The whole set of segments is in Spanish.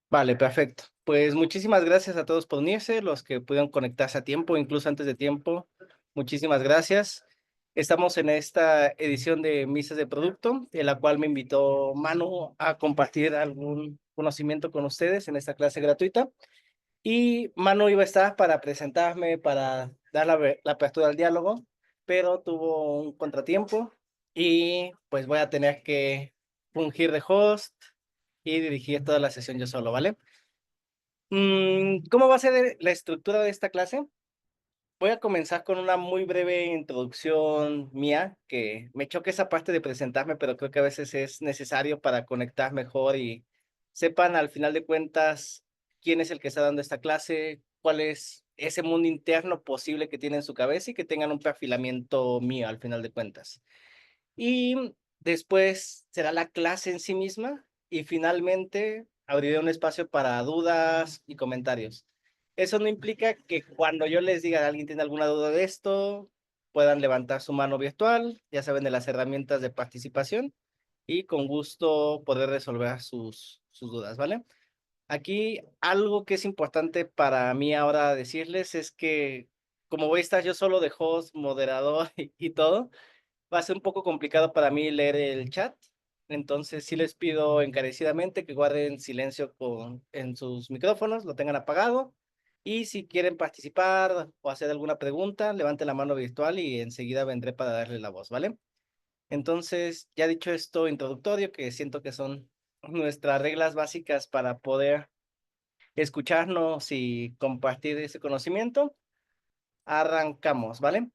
Vale, perfecto. Pues muchísimas gracias a todos por unirse, los que pudieron conectarse a tiempo, incluso antes de tiempo. Muchísimas gracias. Estamos en esta edición de Misas de Producto, en la cual me invitó Manu a compartir algún conocimiento con ustedes en esta clase gratuita. Y Manu iba a estar para presentarme, para dar la apertura al diálogo, pero tuvo un contratiempo y pues voy a tener que fungir de host y dirigir toda la sesión yo solo, ¿vale? ¿Cómo va a ser la estructura de esta clase? Voy a comenzar con una muy breve introducción mía, que me choca esa parte de presentarme, pero creo que a veces es necesario para conectar mejor y sepan al final de cuentas quién es el que está dando esta clase, cuál es ese mundo interno posible que tiene en su cabeza y que tengan un perfilamiento mío al final de cuentas. Y después será la clase en sí misma y finalmente abriré un espacio para dudas y comentarios. Eso no implica que cuando yo les diga, alguien tiene alguna duda de esto, puedan levantar su mano virtual, ya saben de las herramientas de participación y con gusto poder resolver sus dudas, ¿vale? Aquí algo que es importante para mí ahora decirles es que como voy a estar yo solo de host, moderador y todo, va a ser un poco complicado para mí leer el chat. Entonces sí les pido encarecidamente que guarden silencio en sus micrófonos, lo tengan apagado. Y si quieren participar o hacer alguna pregunta, levanten la mano virtual y enseguida vendré para darle la voz, ¿vale? Entonces, ya dicho esto introductorio, que siento que son nuestras reglas básicas para poder escucharnos y compartir ese conocimiento, arrancamos, ¿vale?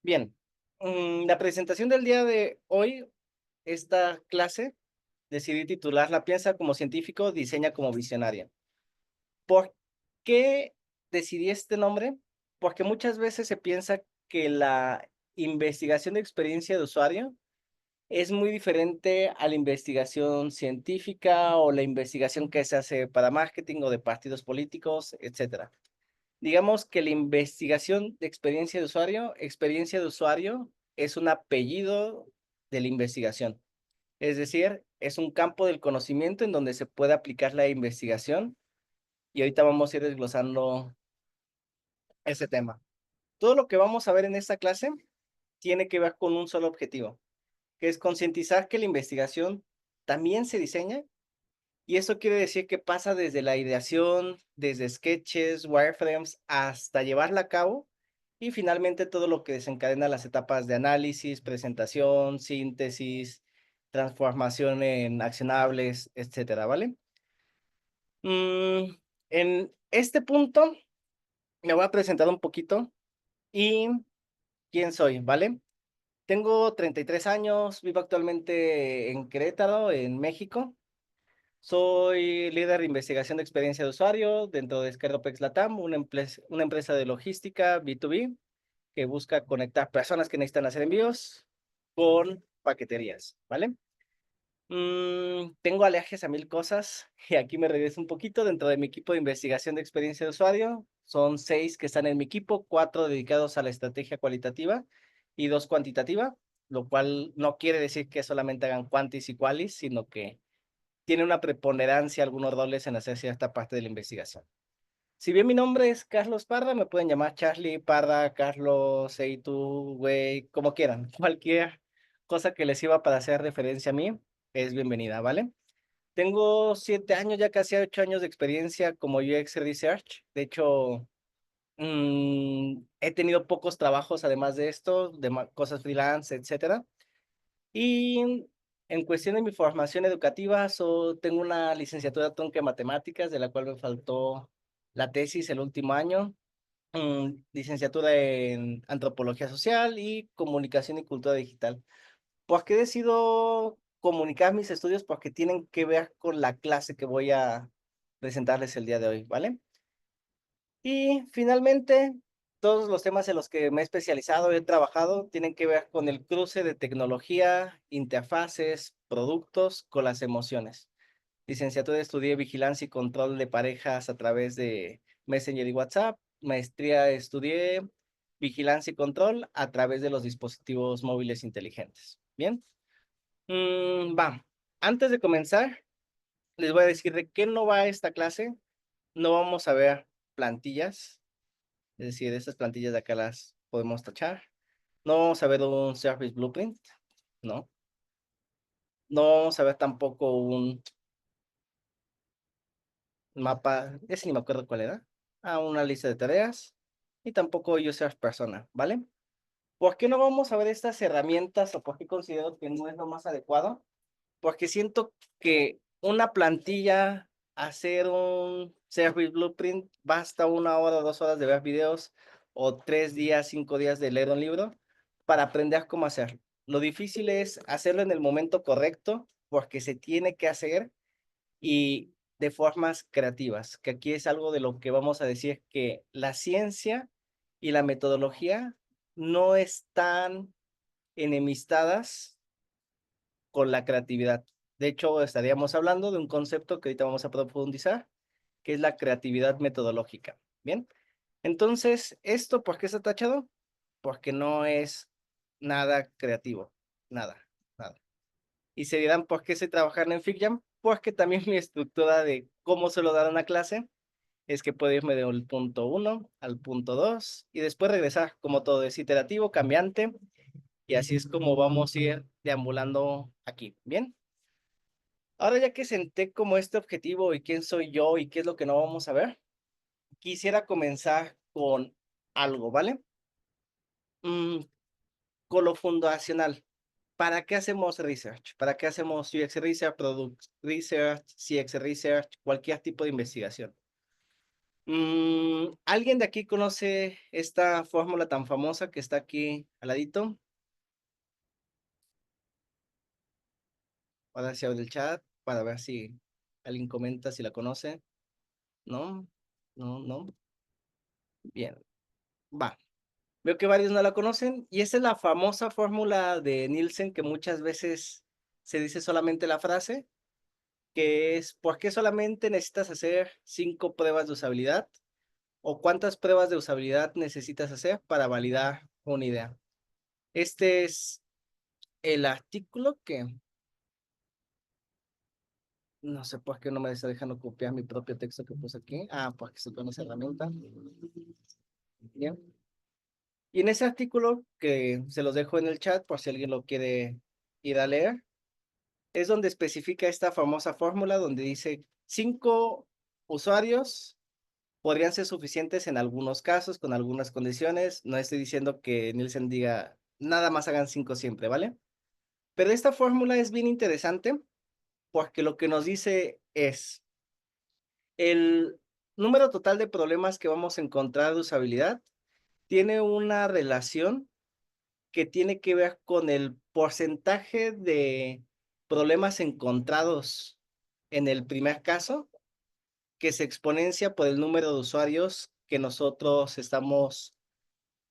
Bien, la presentación del día de hoy, esta clase, decidí titularla Piensa como científico, diseña como visionaria. ¿Por qué decidí este nombre? Porque muchas veces se piensa que la investigación de experiencia de usuario es muy diferente a la investigación científica o la investigación que se hace para marketing o de partidos políticos, etcétera. Digamos que la investigación de experiencia de usuario es un apellido de la investigación. Es decir, es un campo del conocimiento en donde se puede aplicar la investigación y ahorita vamos a ir desglosando ese tema. Todo lo que vamos a ver en esta clase tiene que ver con un solo objetivo, que es concientizar que la investigación también se diseña y eso quiere decir que pasa desde la ideación, desde sketches, wireframes, hasta llevarla a cabo y finalmente todo lo que desencadena las etapas de análisis, presentación, síntesis, transformación en accionables, etcétera, ¿vale? En este punto me voy a presentar un poquito y quién soy, ¿vale? Tengo 33 años, vivo actualmente en Querétaro, en México. Soy líder de investigación de experiencia de usuario dentro de Scaropex Latam, una empresa de logística B2B que busca conectar personas que necesitan hacer envíos con paqueterías, ¿vale? Tengo alergias a mil cosas y aquí me regreso un poquito dentro de mi equipo de investigación de experiencia de usuario. Son 6 que están en mi equipo, 4 dedicados a la estrategia cualitativa y 2 cuantitativa, lo cual no quiere decir que solamente hagan quantis y qualis, sino que tiene una preponderancia algunos roles en hacer cierta parte de la investigación. Si bien mi nombre es Carlos Parra, me pueden llamar Charlie, Parra, Carlos, Eitu, güey, como quieran. Cualquier cosa que les sirva para hacer referencia a mí es bienvenida, ¿vale? Tengo 7 años, ya casi 8 años de experiencia como UX Research. De hecho, he tenido pocos trabajos además de esto, de cosas freelance, etcétera. Y en cuestión de mi formación educativa, tengo una licenciatura tronca en matemáticas, de la cual me faltó la tesis el último año, licenciatura en antropología social y comunicación y cultura digital. ¿Por qué decido comunicar mis estudios? Porque tienen que ver con la clase que voy a presentarles el día de hoy, ¿vale? Y finalmente, todos los temas en los que me he especializado, he trabajado, tienen que ver con el cruce de tecnología, interfaces, productos con las emociones. Licenciatura estudié vigilancia y control de parejas a través de Messenger y WhatsApp. Maestría estudié vigilancia y control a través de los dispositivos móviles inteligentes. Bien, va. Antes de comenzar, Les voy a decir de qué no va esta clase. No vamos a ver plantillas, es decir, estas plantillas de acá las podemos tachar. No vamos a ver un Service Blueprint, no. No vamos a ver tampoco un mapa, ese ni me acuerdo cuál era. Una lista de tareas y tampoco User Persona, ¿vale? ¿Por qué no vamos a ver estas herramientas o por qué considero que no es lo más adecuado? Porque siento que una plantilla, hacer un Service Blueprint, basta 1 hora, 2 horas de ver videos o 3 días, 5 días de leer un libro para aprender cómo hacerlo. Lo difícil es hacerlo en el momento correcto porque se tiene que hacer y de formas creativas, que aquí es algo de lo que vamos a decir que la ciencia y la metodología no están enemistadas con la creatividad. De hecho, estaríamos hablando de un concepto que ahorita vamos a profundizar, que es la creatividad metodológica. Bien, entonces, ¿esto por qué está tachado? Porque no es nada creativo, nada, nada. Y se dirán, ¿por qué sé trabajar en FigJam? Porque también mi estructura de cómo suelo dar una clase es que puedo irme del punto 1 al punto 2 y después regresar, como todo es iterativo, cambiante, y así es como vamos a ir deambulando aquí. Bien. Ahora ya que senté como este objetivo y quién soy yo y qué es lo que no vamos a ver, quisiera comenzar con algo, ¿vale? Mm, con lo fundacional. ¿Para qué hacemos research? ¿Para qué hacemos UX Research, Product Research, CX Research, cualquier tipo de investigación? ¿Alguien de aquí conoce esta fórmula tan famosa que está aquí al ladito? Ahora se abre el chat para ver si alguien comenta si la conoce. ¿No? No, no. Bien, va. Veo que varios no la conocen y esa es la famosa fórmula de Nielsen que muchas veces se dice solamente la frase, que es ¿por qué solamente necesitas hacer 5 pruebas de usabilidad? ¿O cuántas pruebas de usabilidad necesitas hacer para validar una idea? Este es el artículo que no sé por qué no me está dejando copiar mi propio texto que puse aquí. Porque se con esa herramienta. Bien. Y en ese artículo que se los dejo en el chat por si alguien lo quiere ir a leer, es donde especifica esta famosa fórmula donde dice 5 usuarios podrían ser suficientes en algunos casos, con algunas condiciones. No estoy diciendo que Nielsen diga nada más hagan 5 siempre, ¿vale? Pero esta fórmula es bien interesante porque lo que nos dice es el número total de problemas que vamos a encontrar de usabilidad tiene una relación que tiene que ver con el porcentaje de problemas encontrados en el primer caso, que se exponencia por el número de usuarios que nosotros estamos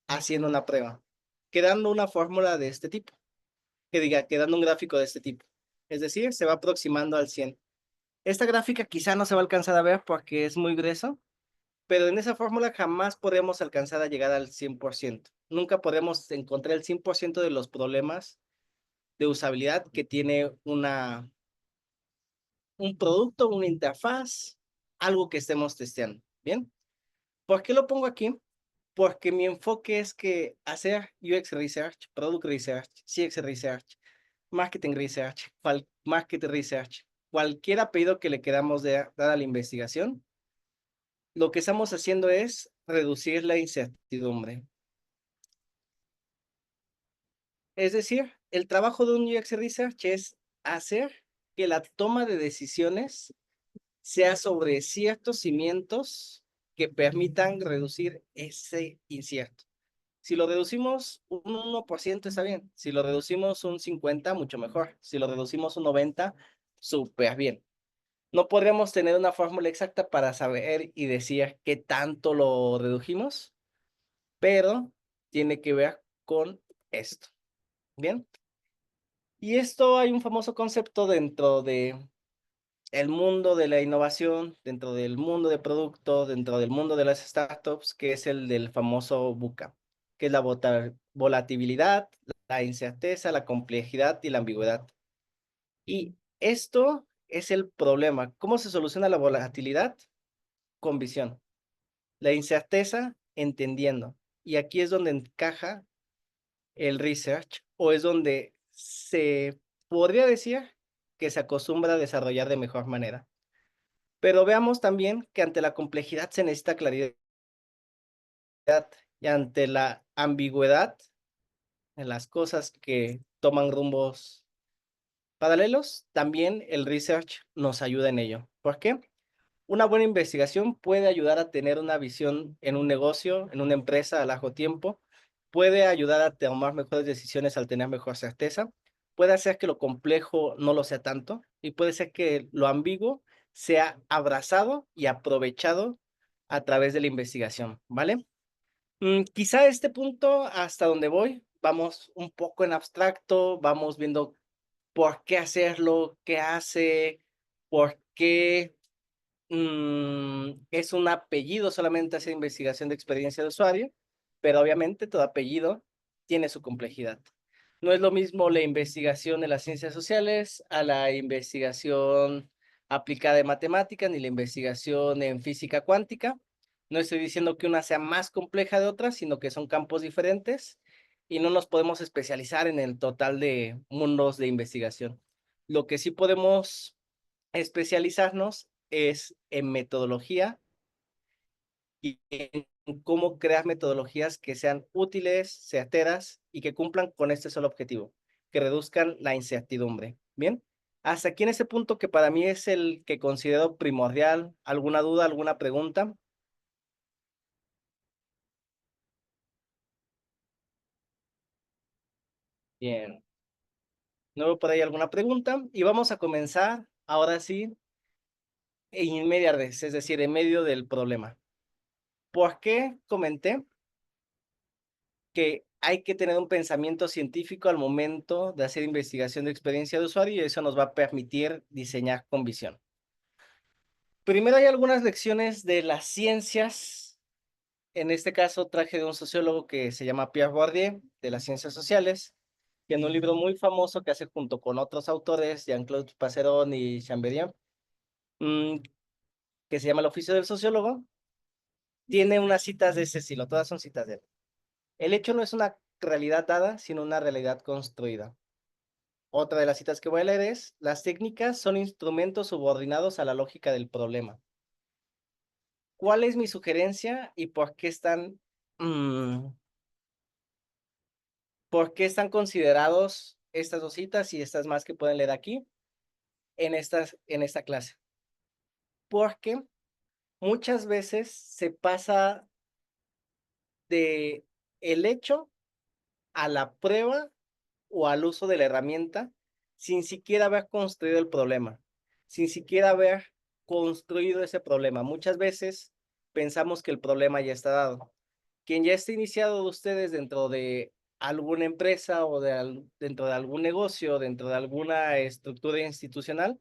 haciendo una prueba, quedando una fórmula de este tipo, que diga, quedando un gráfico de este tipo. Es decir, se va aproximando al 100. Esta gráfica quizá no se va a alcanzar a ver porque es muy grueso, pero en esa fórmula jamás podemos alcanzar a llegar al 100%. Nunca podemos encontrar el 100% de los problemas de usabilidad que tiene un producto, una interfaz, algo que estemos testeando. Bien, ¿por qué lo pongo aquí? Porque mi enfoque es que hacer UX Research, Product Research, CX Research, Marketing Research, Market Research, cualquier apellido que le queramos dar a la investigación, lo que estamos haciendo es reducir la incertidumbre. Es decir, el trabajo de un UX Research es hacer que la toma de decisiones sea sobre ciertos cimientos que permitan reducir ese incierto. Si lo reducimos un 1% está bien. Si lo reducimos un 50%, mucho mejor. Si lo reducimos un 90%, súper bien. No podríamos tener una fórmula exacta para saber y decir qué tanto lo redujimos, pero tiene que ver con esto. Bien. Y esto hay un famoso concepto dentro de el mundo de la innovación, dentro del mundo de producto, dentro del mundo de las startups, que es el del famoso VUCA, que es la volatilidad, la incerteza, la complejidad y la ambigüedad. Y esto es el problema. ¿Cómo se soluciona la volatilidad? Con visión. La incerteza, entendiendo. Y aquí es donde encaja el research, o es donde se podría decir que se acostumbra a desarrollar de mejor manera. Pero veamos también que ante la complejidad se necesita claridad, y ante la ambigüedad en las cosas que toman rumbos paralelos, también el research nos ayuda en ello. ¿Por qué? Una buena investigación puede ayudar a tener una visión en un negocio, en una empresa a largo tiempo, puede ayudar a tomar mejores decisiones al tener mejor certeza, puede hacer que lo complejo no lo sea tanto y puede ser que lo ambiguo sea abrazado y aprovechado a través de la investigación, ¿vale? Quizá este punto hasta donde voy, vamos un poco en abstracto, vamos viendo por qué hacerlo, qué hace, por qué es un apellido solamente hacer investigación de experiencia de usuario, pero obviamente todo apellido tiene su complejidad. No es lo mismo la investigación en las ciencias sociales a la investigación aplicada en matemáticas ni la investigación en física cuántica. No estoy diciendo que una sea más compleja de otra, sino que son campos diferentes y no nos podemos especializar en el total de mundos de investigación. Lo que sí podemos especializarnos es en metodología y en cómo crear metodologías que sean útiles, certeras y que cumplan con este solo objetivo, que reduzcan la incertidumbre. Bien, hasta aquí en ese punto que para mí es el que considero primordial. ¿Alguna duda, alguna pregunta? Bien, no veo por ahí alguna pregunta y vamos a comenzar ahora sí en media res, es decir, en medio del problema. ¿Por qué comenté que hay que tener un pensamiento científico al momento de hacer investigación de experiencia de usuario y eso nos va a permitir diseñar con visión? Primero hay algunas lecciones de las ciencias. En este caso traje de un sociólogo que se llama Pierre Bourdieu, de las ciencias sociales, que en un libro muy famoso que hace junto con otros autores, Jean-Claude Passeron y Chamberian, mm, que se llama El oficio del sociólogo, tiene unas citas de ese estilo, todas son citas de él. El hecho no es una realidad dada, sino una realidad construida. Otra de las citas que voy a leer es, las técnicas son instrumentos subordinados a la lógica del problema. ¿Cuál es mi sugerencia y por qué están considerados estas dos citas y estas más que pueden leer aquí en esta clase? Porque muchas veces se pasa de el hecho a la prueba o al uso de la herramienta sin siquiera haber construido el problema, sin siquiera haber construido ese problema. Muchas veces pensamos que el problema ya está dado. Quien ya esté iniciado de ustedes dentro de alguna empresa o dentro de algún negocio, dentro de alguna estructura institucional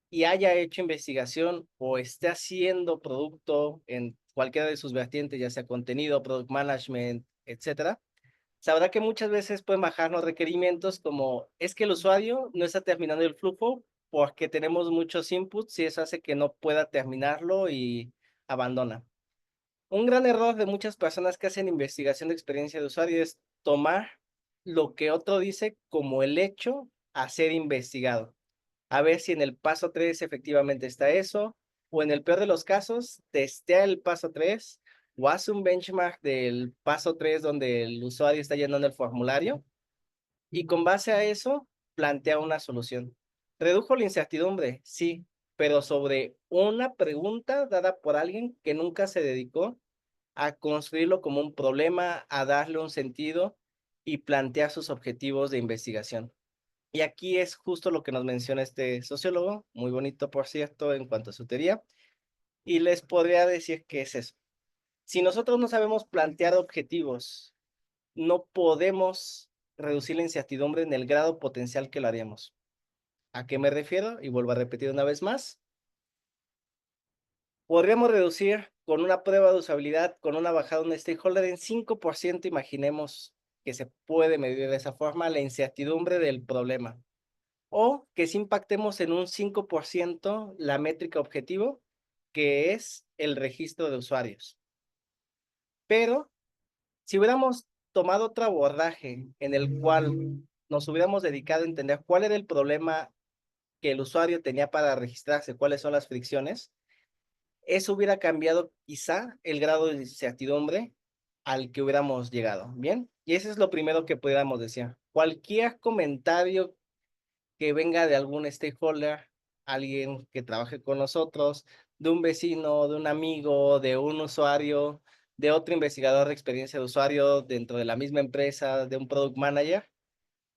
y haya hecho investigación o esté haciendo producto en cualquiera de sus vertientes, ya sea contenido, product management, etcétera, sabrá que muchas veces pueden bajarnos requerimientos como es que el usuario no está terminando el flujo porque tenemos muchos inputs y eso hace que no pueda terminarlo y abandona. Un gran error de muchas personas que hacen investigación de experiencia de usuario es tomar lo que otro dice como el hecho a ser investigado. A ver si en el paso 3 efectivamente está eso, o en el peor de los casos, testea el paso 3 o hace un benchmark del paso 3 donde el usuario está llenando el formulario y con base a eso plantea una solución. ¿Redujo la incertidumbre? Sí, pero sobre una pregunta dada por alguien que nunca se dedicó a construirlo como un problema, a darle un sentido y plantear sus objetivos de investigación. Y aquí es justo lo que nos menciona este sociólogo, muy bonito por cierto en cuanto a su teoría, y les podría decir que es eso. Si nosotros no sabemos plantear objetivos, no podemos reducir la incertidumbre en el grado potencial que lo haríamos. ¿A qué me refiero? Y vuelvo a repetir una vez más. Podríamos reducir con una prueba de usabilidad, con una bajada de un stakeholder en 5%, imaginemos que se puede medir de esa forma la incertidumbre del problema. o que sí impactemos en un 5% la métrica objetivo, que es el registro de usuarios. Pero si hubiéramos tomado otro abordaje en el cual nos hubiéramos dedicado a entender cuál era el problema que el usuario tenía para registrarse, cuáles son las fricciones, eso hubiera cambiado quizá el grado de incertidumbre al que hubiéramos llegado, ¿bien? Y eso es lo primero que pudiéramos decir. Cualquier comentario que venga de algún stakeholder, alguien que trabaje con nosotros, de un vecino, de un amigo, de un usuario, de otro investigador de experiencia de usuario dentro de la misma empresa, de un product manager,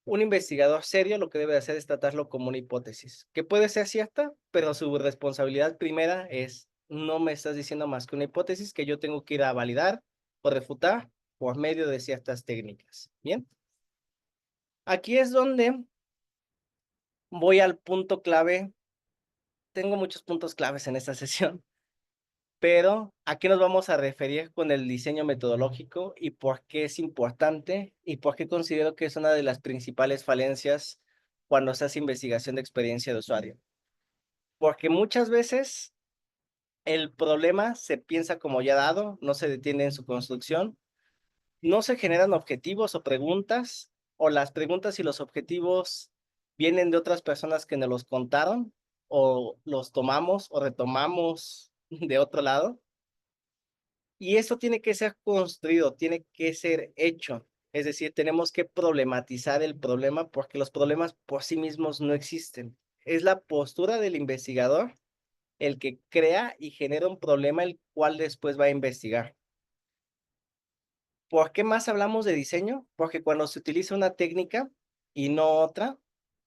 un investigador serio lo que debe hacer es tratarlo como una hipótesis, que puede ser cierta, pero su responsabilidad primera es, no me estás diciendo más que una hipótesis que yo tengo que ir a validar o refutar por medio de ciertas técnicas. Bien, aquí es donde voy al punto clave. Tengo muchos puntos claves en esta sesión, pero ¿a qué nos vamos a referir con el diseño metodológico y por qué es importante y por qué considero que es una de las principales falencias cuando se hace investigación de experiencia de usuario? Porque muchas veces el problema se piensa como ya dado, no se detiene en su construcción, no se generan objetivos o preguntas, o las preguntas y los objetivos vienen de otras personas que nos los contaron, o los tomamos o retomamos de otro lado. Y eso tiene que ser construido, tiene que ser hecho. Es decir, tenemos que problematizar el problema porque los problemas por sí mismos no existen. Es la postura del investigador el que crea y genera un problema el cual después va a investigar. ¿Por qué más hablamos de diseño? Porque cuando se utiliza una técnica y no otra,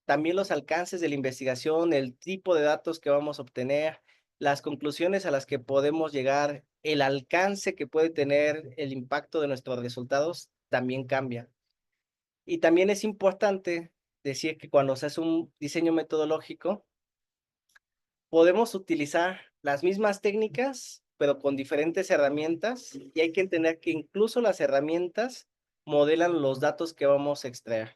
también los alcances de la investigación, el tipo de datos que vamos a obtener, las conclusiones a las que podemos llegar, el alcance que puede tener el impacto de nuestros resultados también cambia. Y también es importante decir que cuando se hace un diseño metodológico, podemos utilizar las mismas técnicas, pero con diferentes herramientas, y hay que entender que incluso las herramientas modelan los datos que vamos a extraer.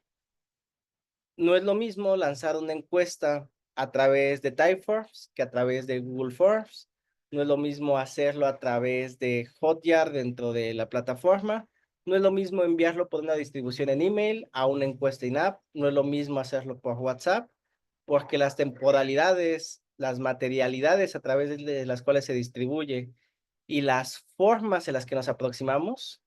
No es lo mismo lanzar una encuesta a través de Typeforms que a través de Google Forms. No es lo mismo hacerlo a través de Hotjar dentro de la plataforma. No es lo mismo enviarlo por una distribución en email a una encuesta in-app. No es lo mismo hacerlo por WhatsApp, porque las temporalidades, las materialidades a través de las cuales se distribuye y las formas en las que nos aproximamos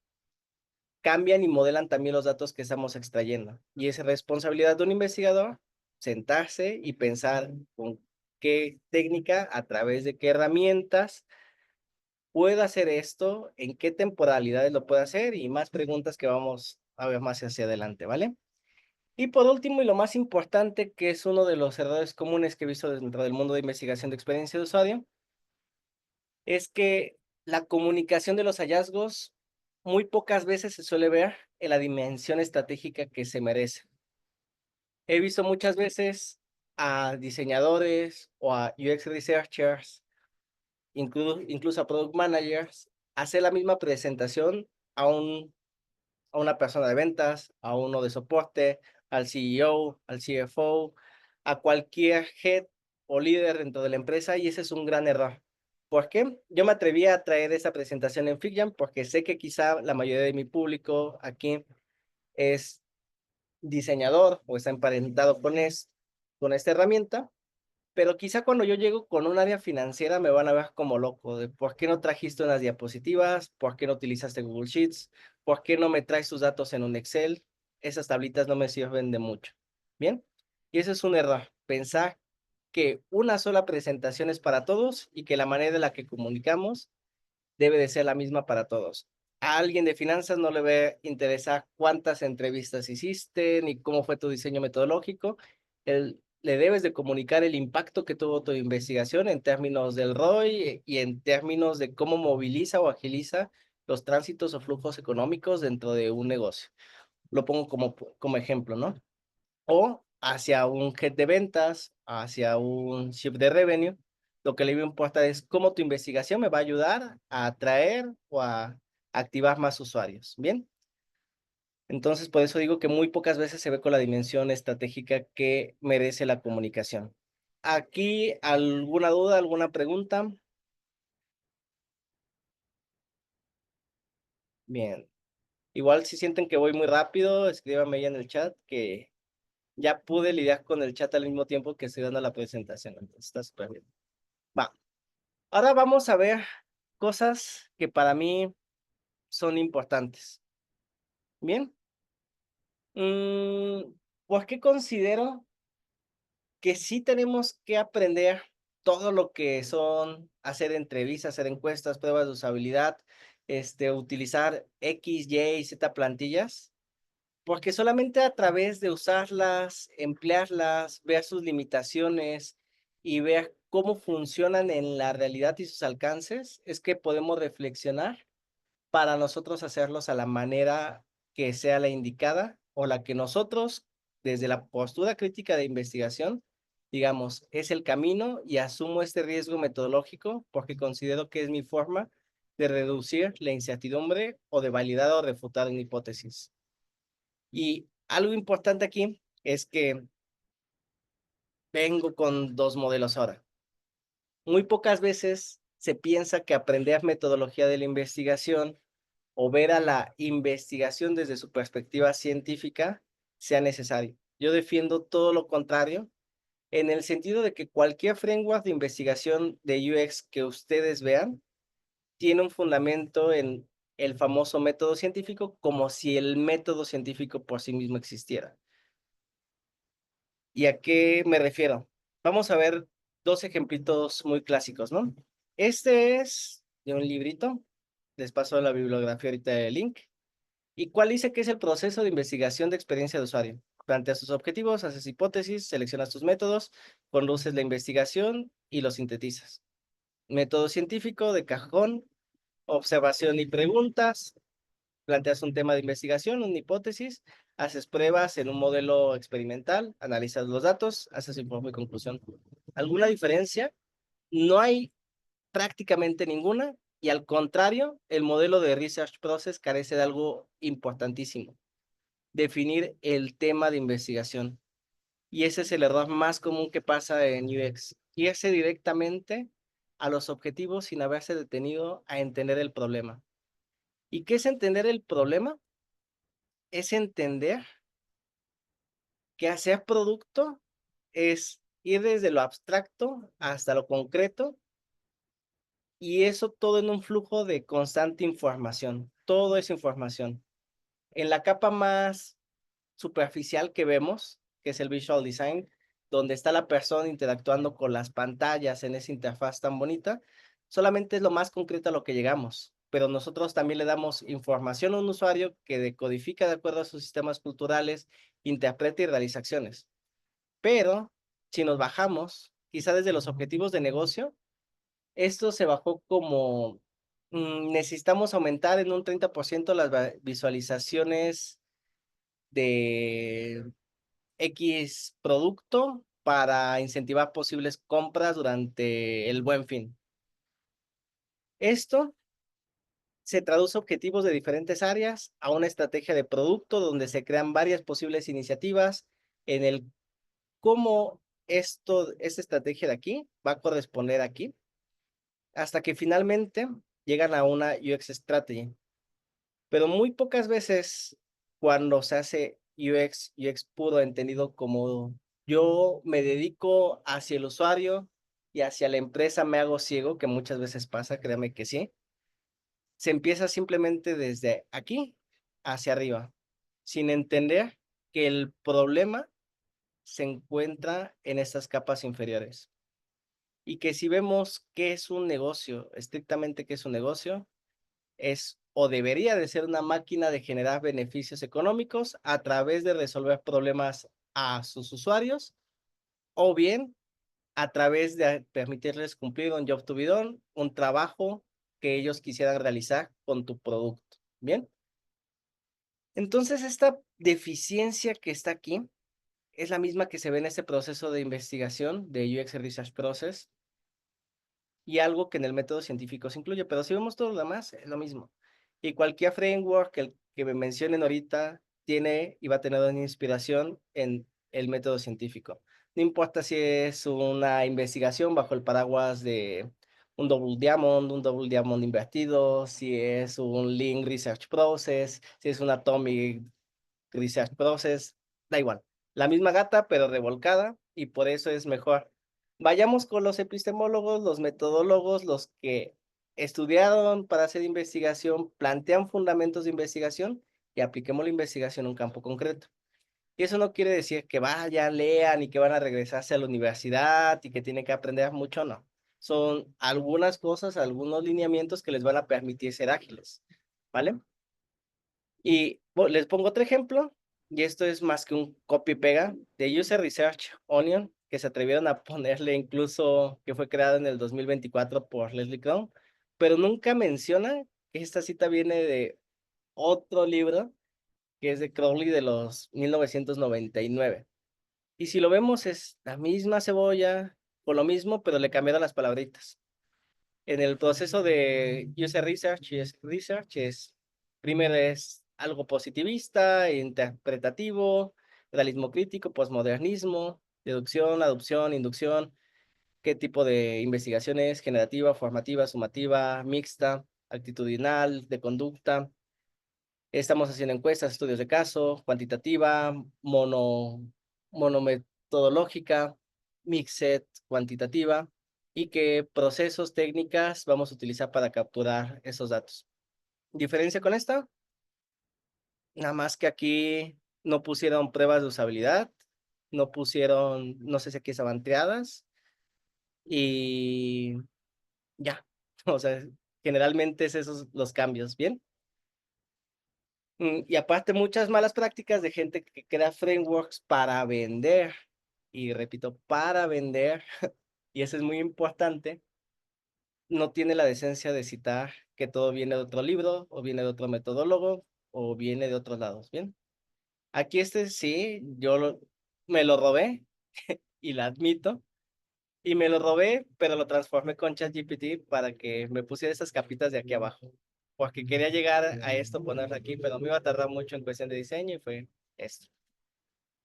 cambian y modelan también los datos que estamos extrayendo. Y es responsabilidad de un investigador sentarse y pensar con qué técnica, a través de qué herramientas puedo hacer esto, en qué temporalidades lo puedo hacer y más preguntas que vamos a ver más hacia adelante, ¿vale? Y por último, y lo más importante, que es uno de los errores comunes que he visto dentro del mundo de investigación de experiencia de usuario, es que la comunicación de los hallazgos muy pocas veces se suele ver en la dimensión estratégica que se merece. He visto muchas veces a diseñadores o a UX researchers, incluso a product managers, hacer la misma presentación a a una persona de ventas, a uno de soporte, al CEO, al CFO, a cualquier head o líder dentro de la empresa, y ese es un gran error. ¿Por qué? Yo me atreví a traer esa presentación en FigJam porque sé que quizá la mayoría de mi público aquí es diseñador o está emparentado con esta herramienta, pero quizá cuando yo llego con un área financiera me van a ver como loco de por qué no trajiste unas diapositivas, por qué no utilizaste Google Sheets, por qué no me traes tus datos en un Excel. Esas tablitas no me sirven de mucho. Bien, y eso es un error, pensar que una sola presentación es para todos y que la manera en la que comunicamos debe de ser la misma para todos. A alguien de finanzas no le va a interesar cuántas entrevistas hiciste ni cómo fue tu diseño metodológico. Le debes de comunicar el impacto que tuvo tu investigación en términos del ROI y en términos de cómo moviliza o agiliza los tránsitos o flujos económicos dentro de un negocio. Lo pongo como ejemplo, ¿no? O hacia un head de ventas, hacia un chief de revenue, lo que le importa es cómo tu investigación me va a ayudar a atraer o a activar más usuarios. Bien, Entonces, por eso digo que muy pocas veces se ve con la dimensión estratégica que merece la comunicación. Aquí, ¿alguna duda, alguna pregunta? Bien. Igual si sienten que voy muy rápido, escríbanme ahí en el chat que ya pude lidiar con el chat al mismo tiempo que estoy dando la presentación. Entonces está súper bien. Va. Ahora vamos a ver cosas que para mí son importantes. Bien. Mm, ¿Por qué considero que sí tenemos que aprender todo lo que son hacer entrevistas, hacer encuestas, pruebas de usabilidad, utilizar X, Y y Z plantillas? Porque solamente a través de usarlas, emplearlas, ver sus limitaciones y ver cómo funcionan en la realidad y sus alcances, es que podemos reflexionar para nosotros hacerlos a la manera que sea la indicada o la que nosotros, desde la postura crítica de investigación, digamos, es el camino y asumo este riesgo metodológico porque considero que es mi forma de reducir la incertidumbre o de validar o refutar una hipótesis. Y algo importante aquí es que vengo con dos modelos ahora. Muy pocas veces se piensa que aprender metodología de la investigación o ver a la investigación desde su perspectiva científica sea necesario. Yo defiendo todo lo contrario, en el sentido de que cualquier framework de investigación de UX que ustedes vean tiene un fundamento en el famoso método científico, como si el método científico por sí mismo existiera. ¿Y a qué me refiero? Vamos a ver dos ejemplitos muy clásicos, ¿no? Este es de un librito, les paso la bibliografía ahorita de link. ¿Y cuál dice que es el proceso de investigación de experiencia de usuario? Planteas tus objetivos, haces hipótesis, seleccionas tus métodos, conduces la investigación y lo sintetizas. Método científico de cajón, observación y preguntas, planteas un tema de investigación, una hipótesis, haces pruebas en un modelo experimental, analizas los datos, haces informe y conclusión. ¿Alguna diferencia? No hay prácticamente ninguna, y al contrario, el modelo de Research Process carece de algo importantísimo: definir el tema de investigación. Y ese es el error más común que pasa en UX, irse directamente a los objetivos sin haberse detenido a entender el problema. ¿Y qué es entender el problema? Es entender que hacer producto es ir desde lo abstracto hasta lo concreto, y eso todo en un flujo de constante información. Todo es información. En la capa más superficial que vemos, que es el visual design, donde está la persona interactuando con las pantallas en esa interfaz tan bonita, solamente es lo más concreto a lo que llegamos, pero nosotros también le damos información a un usuario que decodifica de acuerdo a sus sistemas culturales, interpreta y realiza acciones. Pero si nos bajamos, quizá desde los objetivos de negocio, esto se bajó como necesitamos aumentar en un 30% las visualizaciones de X producto para incentivar posibles compras durante el Buen Fin. Esto se traduce a objetivos de diferentes áreas, a una estrategia de producto donde se crean varias posibles iniciativas en el cómo esta estrategia de aquí va a corresponder aquí, hasta que finalmente llegan a una UX strategy. Pero muy pocas veces cuando se hace UX puro entendido como yo me dedico hacia el usuario y hacia la empresa me hago ciego, que muchas veces pasa, créame que sí, se empieza simplemente desde aquí hacia arriba, sin entender que el problema se encuentra en estas capas inferiores. Y que si vemos qué es un negocio, estrictamente qué es un negocio, es o debería de ser una máquina de generar beneficios económicos a través de resolver problemas a sus usuarios, o bien a través de permitirles cumplir un job to be done, un trabajo que ellos quisieran realizar con tu producto. Bien, entonces esta deficiencia que está aquí es la misma que se ve en este proceso de investigación de UX Research Process, y algo que en el método científico se incluye, pero si vemos todo lo demás, es lo mismo. Y cualquier framework que me mencionen ahorita tiene y va a tener una inspiración en el método científico. No importa si es una investigación bajo el paraguas de un double diamond invertido, si es un Lean Research Process, si es un Atomic Research Process, da igual. La misma gata, pero revolcada, y por eso es mejor. Vayamos con los epistemólogos, los metodólogos, los que estudiaron para hacer investigación, plantean fundamentos de investigación y apliquemos la investigación en un campo concreto. Y eso no quiere decir que vayan, lean y que van a regresarse a la universidad y que tienen que aprender mucho, no. Son algunas cosas, algunos lineamientos que les van a permitir ser ágiles, ¿vale? Y les pongo otro ejemplo, y esto es más que un copy-pega de User Research Onion, que se atrevieron a ponerle incluso que fue creado en el 2024 por Leslie Krohn, pero nunca menciona que esta cita viene de otro libro que es de Crowley de los 1999. Y si lo vemos es la misma cebolla, con lo mismo, pero le cambiaron las palabritas. En el proceso de User Research y Research primero es algo positivista, interpretativo, realismo crítico, posmodernismo, deducción, adopción, inducción, qué tipo de investigación es, generativa, formativa, sumativa, mixta, actitudinal, de conducta. Estamos haciendo encuestas, estudios de caso, cuantitativa, monometodológica, mixed, cuantitativa, y qué procesos, técnicas vamos a utilizar para capturar esos datos. Diferencia con esta, nada más que aquí no pusieron pruebas de usabilidad, no pusieron, no sé si aquí estaban triadas, y ya, o sea, generalmente es esos los cambios, ¿bien? Y aparte muchas malas prácticas de gente que crea frameworks para vender, y repito, para vender, y eso es muy importante, no tiene la decencia de citar que todo viene de otro libro, o viene de otro metodólogo, o viene de otros lados, ¿bien? Aquí este sí, me lo robé, y lo admito, y me lo robé, pero lo transformé con ChatGPT para que me pusiera esas capitas de aquí abajo. Porque quería llegar a esto, ponerlo aquí, pero me iba a tardar mucho en cuestión de diseño y fue esto.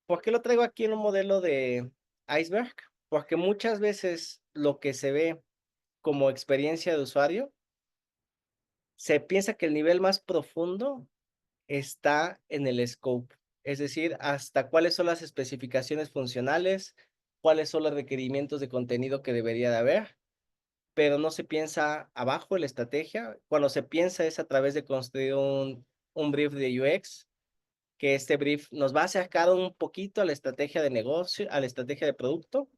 ¿Por qué lo traigo aquí en un modelo de iceberg? Porque muchas veces lo que se ve como experiencia de usuario, se piensa que el nivel más profundo está en el scope, es decir, hasta cuáles son las especificaciones funcionales, cuáles son los requerimientos de contenido que debería de haber, pero no se piensa abajo en la estrategia. Cuando se piensa es a través de construir un brief de UX, que este brief nos va a acercar un poquito a la estrategia de negocio, a la estrategia de producto,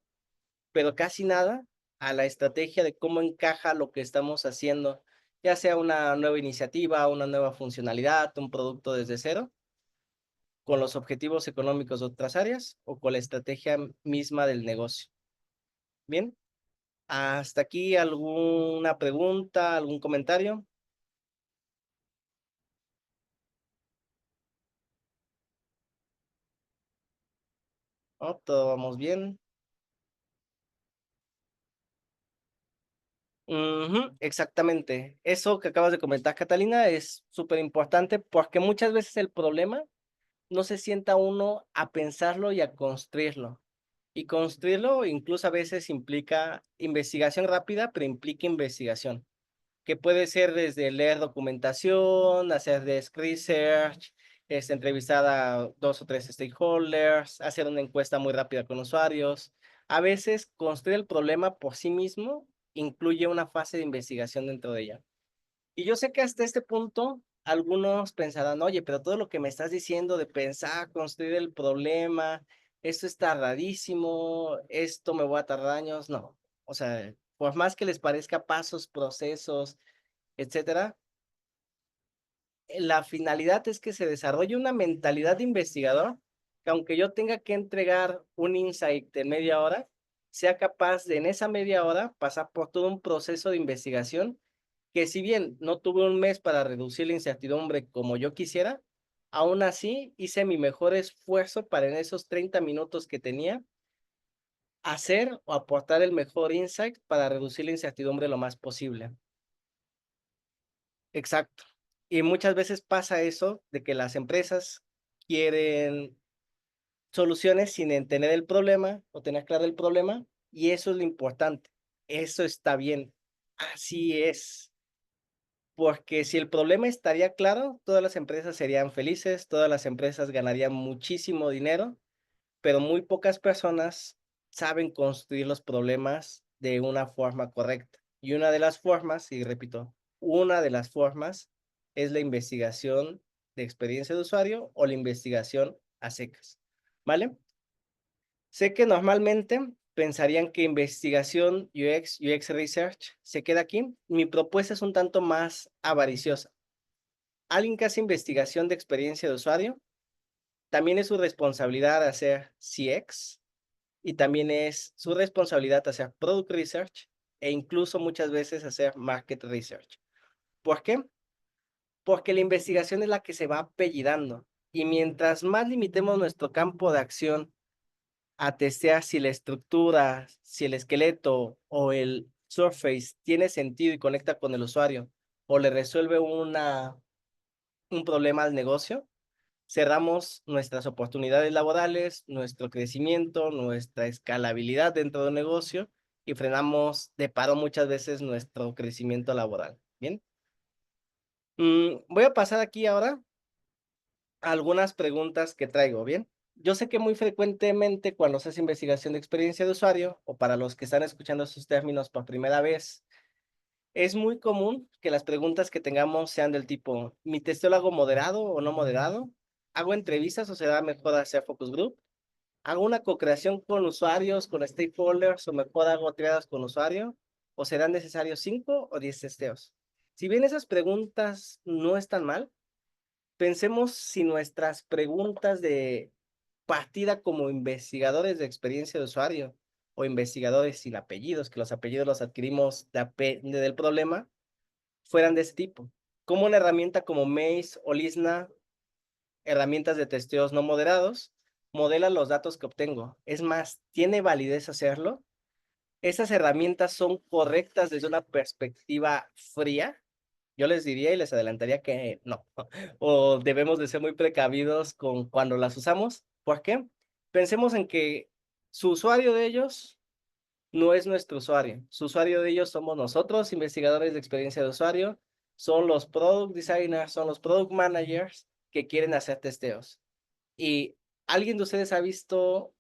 pero casi nada a la estrategia de cómo encaja lo que estamos haciendo, ya sea una nueva iniciativa, una nueva funcionalidad, un producto desde cero, con los objetivos económicos de otras áreas o con la estrategia misma del negocio. Bien, hasta aquí alguna pregunta, algún comentario. ¿No? Todo vamos bien. Ujú, exactamente. Eso que acabas de comentar, Catalina, es súper importante porque muchas veces el problema no se sienta uno a pensarlo y a construirlo. Y construirlo incluso a veces implica investigación rápida, pero implica investigación, que puede ser desde leer documentación, hacer desk research, entrevistar a 2 o 3 stakeholders, hacer una encuesta muy rápida con usuarios. A veces construir el problema por sí mismo incluye una fase de investigación dentro de ella. Y yo sé que hasta este punto algunos pensarán, oye, pero todo lo que me estás diciendo de pensar, construir el problema, esto es tardadísimo, esto me voy a tardar años, no. O sea, por más que les parezca pasos, procesos, etcétera, la finalidad es que se desarrolle una mentalidad de investigador, que aunque yo tenga que entregar un insight de media hora, sea capaz de en esa media hora pasar por todo un proceso de investigación que si bien no tuve un mes para reducir la incertidumbre como yo quisiera, aún así hice mi mejor esfuerzo para en esos 30 minutos que tenía hacer o aportar el mejor insight para reducir la incertidumbre lo más posible. Exacto. Y muchas veces pasa eso de que las empresas quieren soluciones sin entender el problema o tener claro el problema, y eso es lo importante. Eso está bien. Así es. Porque si el problema estaría claro, todas las empresas serían felices, todas las empresas ganarían muchísimo dinero, pero muy pocas personas saben construir los problemas de una forma correcta. Y una de las formas, y repito, una de las formas es la investigación de experiencia de usuario o la investigación a secas, ¿vale? Sé que normalmente pensarían que investigación UX, UX Research se queda aquí. Mi propuesta es un tanto más avariciosa. Alguien que hace investigación de experiencia de usuario, también es su responsabilidad hacer CX y también es su responsabilidad hacer Product Research e incluso muchas veces hacer Market Research. ¿Por qué? Porque la investigación es la que se va apellidando y mientras más limitemos nuestro campo de acción a testear si la estructura, si el esqueleto o el surface tiene sentido y conecta con el usuario o le resuelve un problema al negocio, cerramos nuestras oportunidades laborales, nuestro crecimiento, nuestra escalabilidad dentro del negocio y frenamos de paro muchas veces nuestro crecimiento laboral. Bien. Voy a pasar aquí ahora a algunas preguntas que traigo. Bien. Yo sé que muy frecuentemente cuando se hace investigación de experiencia de usuario o para los que están escuchando esos términos por primera vez, es muy común que las preguntas que tengamos sean del tipo, ¿mi testeo lo hago moderado o no moderado? ¿Hago entrevistas o será mejor hacer focus group? ¿Hago una co-creación con usuarios, con stakeholders o mejor hago triadas con usuario? ¿O serán necesarios 5 o 10 testeos? Si bien esas preguntas no están mal, pensemos si nuestras preguntas de partida como investigadores de experiencia de usuario o investigadores sin apellidos, que los apellidos los adquirimos del problema, fueran de ese tipo. Como una herramienta como Maze o Lisna, herramientas de testeos no moderados, modela los datos que obtengo. Es más, ¿tiene validez hacerlo? ¿Esas herramientas son correctas desde una perspectiva fría? Yo les diría y les adelantaría que no. O debemos de ser muy precavidos con cuando las usamos. ¿Por qué? Pensemos en que su usuario de ellos no es nuestro usuario. Su usuario de ellos somos nosotros, investigadores de experiencia de usuario, son los product designers, son los product managers que quieren hacer testeos. ¿Y alguien de ustedes ha visto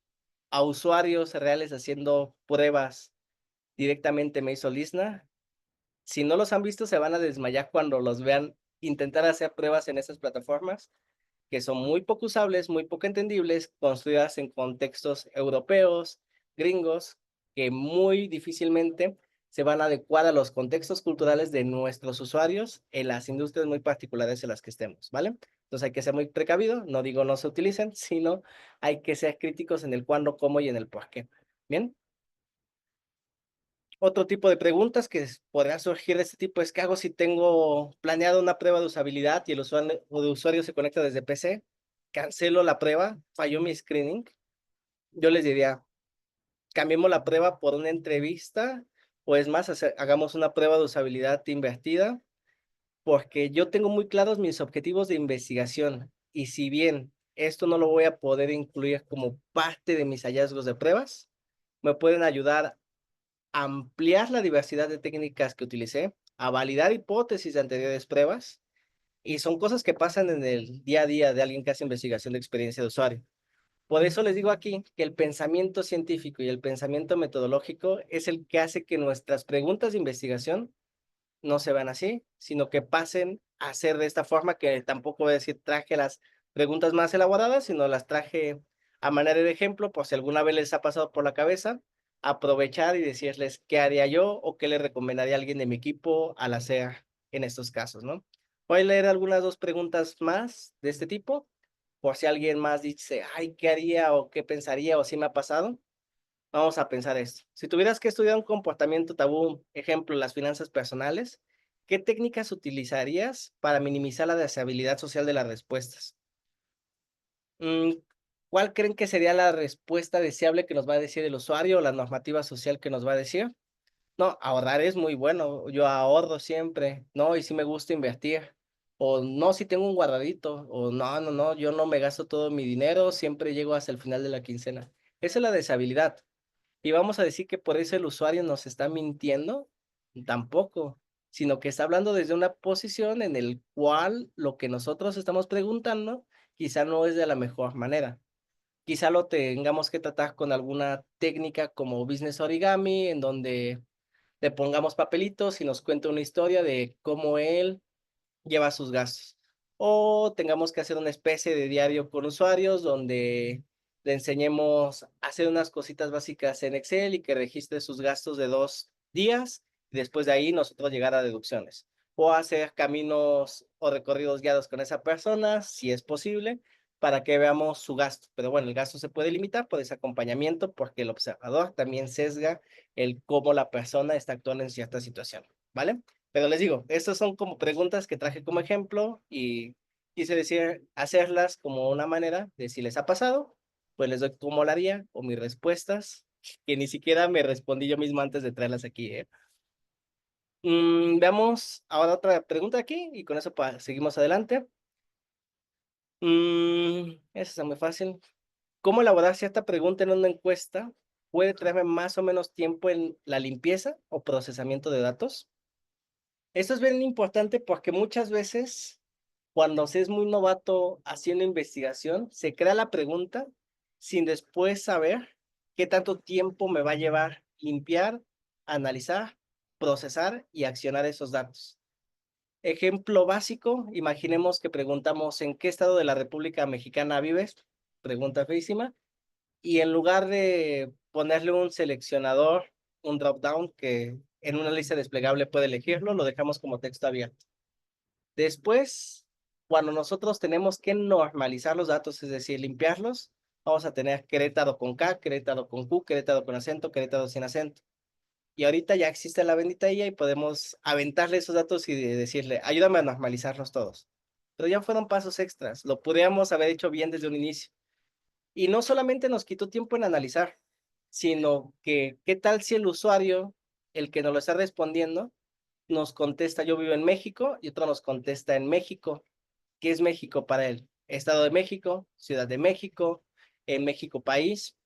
a usuarios reales haciendo pruebas directamente en Maze o Lisna? Si no los han visto, se van a desmayar cuando los vean intentar hacer pruebas en esas plataformas que son muy poco usables, muy poco entendibles, construidas en contextos europeos, gringos, que muy difícilmente se van a adecuar a los contextos culturales de nuestros usuarios en las industrias muy particulares en las que estemos, ¿vale? Entonces hay que ser muy precavido, no digo no se utilicen, sino hay que ser críticos en el cuándo, cómo y en el por qué. Bien. Otro tipo de preguntas que podrán surgir de este tipo es: ¿qué hago si tengo planeado una prueba de usabilidad y el usuario se conecta desde PC? ¿Cancelo la prueba? ¿Falló mi screening? Yo les diría, cambiemos la prueba por una entrevista o es más, hagamos una prueba de usabilidad invertida, porque yo tengo muy claros mis objetivos de investigación y si bien esto no lo voy a poder incluir como parte de mis hallazgos de pruebas, me pueden ayudar ampliar la diversidad de técnicas que utilicé, a validar hipótesis de anteriores pruebas, y son cosas que pasan en el día a día de alguien que hace investigación de experiencia de usuario. Por eso les digo aquí que el pensamiento científico y el pensamiento metodológico es el que hace que nuestras preguntas de investigación no se vean así, sino que pasen a ser de esta forma, que tampoco voy a decir traje las preguntas más elaboradas, sino las traje a manera de ejemplo, por si alguna vez les ha pasado por la cabeza, aprovechar y decirles qué haría yo o qué le recomendaría a alguien de mi equipo al hacer en estos casos, ¿no? Voy a leer algunas dos preguntas más de este tipo, por si alguien más dice, ay, ¿qué haría o qué pensaría o si me ha pasado? Vamos a pensar esto. Si tuvieras que estudiar un comportamiento tabú, ejemplo, las finanzas personales, ¿qué técnicas utilizarías para minimizar la deshabilidad social de las respuestas? Mm, ¿Cuál creen que sería la respuesta deseable que nos va a decir el usuario o la normativa social que nos va a decir? No, ahorrar es muy bueno. Yo ahorro siempre, ¿no? Y sí me gusta invertir. O no, si tengo un guardadito, o no, no, no, yo no me gasto todo mi dinero, siempre llego hasta el final de la quincena. Esa es la deshabilidad. Y vamos a decir que por eso el usuario nos está mintiendo, tampoco, sino que está hablando desde una posición en el cual lo que nosotros estamos preguntando quizá no es de la mejor manera. Quizá lo tengamos que tratar con alguna técnica como business origami, en donde le pongamos papelitos y nos cuente una historia de cómo él lleva sus gastos. O tengamos que hacer una especie de diario con usuarios donde le enseñemos a hacer unas cositas básicas en Excel y que registre sus gastos de 2 días y después de ahí nosotros llegar a deducciones. O hacer caminos o recorridos guiados con esa persona, si es posible, para que veamos su gasto. Pero bueno, el gasto se puede limitar por ese acompañamiento porque el observador también sesga el cómo la persona está actuando en cierta situación, ¿vale? Pero les digo, estas son como preguntas que traje como ejemplo y quise decir, hacerlas como una manera de si les ha pasado, pues les doy cómo la haría o mis respuestas, que ni siquiera me respondí yo mismo antes de traerlas aquí, ¿eh? Veamos ahora otra pregunta aquí y con eso seguimos adelante. Esa está muy fácil. ¿Cómo elaborar cierta pregunta en una encuesta puede traerme más o menos tiempo en la limpieza o procesamiento de datos? Esto es bien importante porque muchas veces cuando se es muy novato haciendo investigación, se crea la pregunta sin después saber qué tanto tiempo me va a llevar limpiar, analizar, procesar y accionar esos datos. Ejemplo básico, imaginemos que preguntamos ¿en qué estado de la República Mexicana vives? Pregunta feísima. Y en lugar de ponerle un seleccionador, un drop down que en una lista desplegable puede elegirlo, lo dejamos como texto abierto. Después, cuando nosotros tenemos que normalizar los datos, es decir, limpiarlos, vamos a tener Querétaro con K, Querétaro con Q, Querétaro con acento, Querétaro sin acento. Y ahorita ya existe la bendita IA y podemos aventarle esos datos y decirle, ayúdame a normalizarlos todos. Pero ya fueron pasos extras, lo podríamos haber hecho bien desde un inicio. Y no solamente nos quitó tiempo en analizar, sino que, ¿qué tal si el usuario, el que nos lo está respondiendo, nos contesta, yo vivo en México, y otro nos contesta en México? ¿Qué es México para él? Estado de México, Ciudad de México, México país,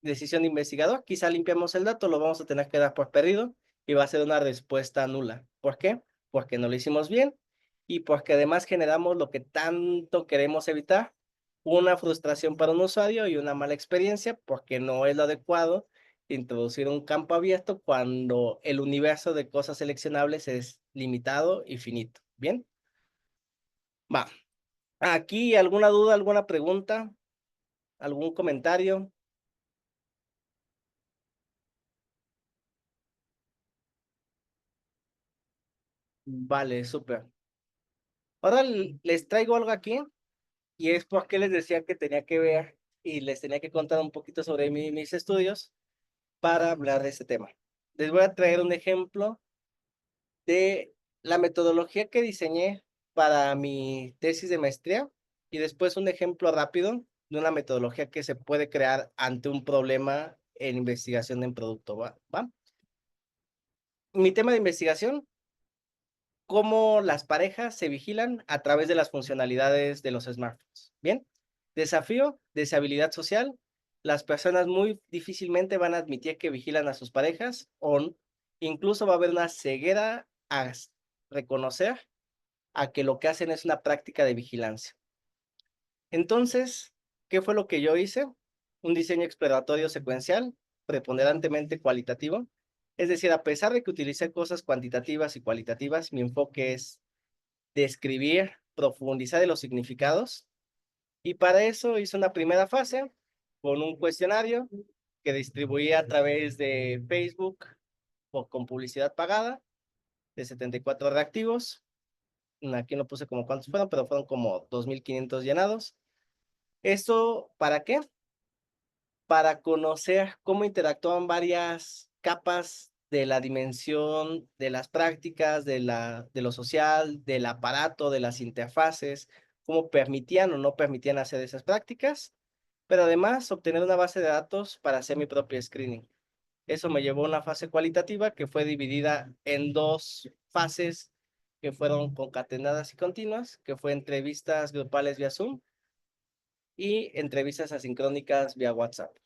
decisión de investigador, quizá limpiamos el dato, lo vamos a tener que dar por perdido y va a ser una respuesta nula. ¿Por qué? Porque no lo hicimos bien y porque además generamos lo que tanto queremos evitar, una frustración para un usuario y una mala experiencia porque no es lo adecuado introducir un campo abierto cuando el universo de cosas seleccionables es limitado y finito. ¿Bien? Va. Aquí, ¿alguna duda, alguna pregunta, algún comentario? Vale, súper. Ahora les traigo algo aquí y es porque les decía que tenía que ver y les tenía que contar un poquito sobre mis estudios para hablar de este tema. Les voy a traer un ejemplo de la metodología que diseñé para mi tesis de maestría y después un ejemplo rápido de una metodología que se puede crear ante un problema en investigación en producto. ¿Va? Mi tema de investigación, cómo las parejas se vigilan a través de las funcionalidades de los smartphones. Bien, desafío, deshabilidad social. Las personas muy difícilmente van a admitir que vigilan a sus parejas o incluso va a haber una ceguera a reconocer a que lo que hacen es una práctica de vigilancia. Entonces, ¿qué fue lo que yo hice? Un diseño exploratorio secuencial, preponderantemente cualitativo. Es decir, a pesar de que utilicé cosas cuantitativas y cualitativas, mi enfoque es describir, profundizar en los significados. Y para eso hice una primera fase con un cuestionario que distribuí a través de Facebook o con publicidad pagada de 74 reactivos. Aquí no puse como cuántos fueron, pero fueron como 2.500 llenados. ¿Esto para qué? Para conocer cómo interactúan varias capas de la dimensión de las prácticas, de lo social, del aparato, de las interfaces, cómo permitían o no permitían hacer esas prácticas, pero además obtener una base de datos para hacer mi propio screening. Eso me llevó a una fase cualitativa que fue dividida en dos fases que fueron concatenadas y continuas, que fue entrevistas grupales vía Zoom y entrevistas asincrónicas vía WhatsApp.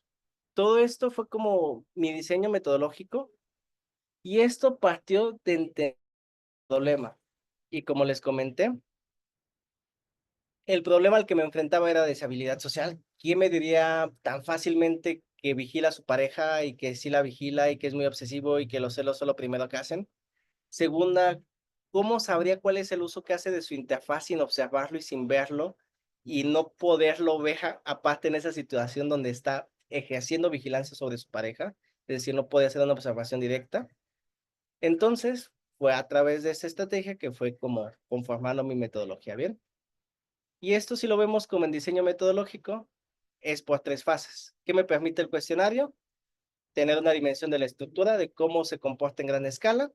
Todo esto fue como mi diseño metodológico y esto partió de entender el problema. Y como les comenté, el problema al que me enfrentaba era deshabilidad social. ¿Quién me diría tan fácilmente que vigila a su pareja y que sí la vigila y que es muy obsesivo y que los celos son lo primero que hacen? Segunda, ¿cómo sabría cuál es el uso que hace de su interfaz sin observarlo y sin verlo y no poderlo ver aparte en esa situación donde está ejerciendo vigilancia sobre su pareja? Es decir, no puede hacer una observación directa. Entonces, fue a través de esta estrategia que fue como conformando mi metodología, ¿bien? Y esto si lo vemos como en diseño metodológico, es por tres fases. ¿Qué me permite el cuestionario? Tener una dimensión de la estructura, de cómo se comporta en gran escala.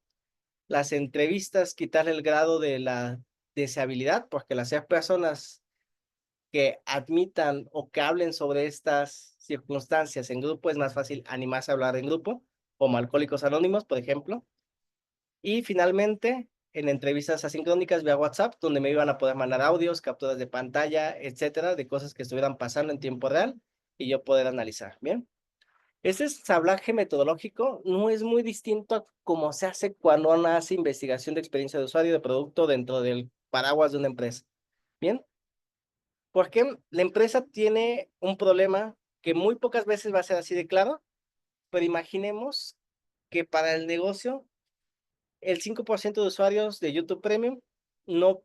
Las entrevistas, quitarle el grado de la deseabilidad, porque las seis personas que admitan o que hablen sobre estas circunstancias en grupo, es más fácil animarse a hablar en grupo, como Alcohólicos Anónimos, por ejemplo. Y finalmente, en entrevistas asincrónicas vía WhatsApp, donde me iban a poder mandar audios, capturas de pantalla, etcétera, de cosas que estuvieran pasando en tiempo real y yo poder analizar. Bien. Este ensamblaje metodológico no es muy distinto a cómo se hace cuando uno hace investigación de experiencia de usuario de producto dentro del paraguas de una empresa. Bien. Porque la empresa tiene un problema que muy pocas veces va a ser así de claro, pero imaginemos que para el negocio el 5% de usuarios de YouTube Premium no,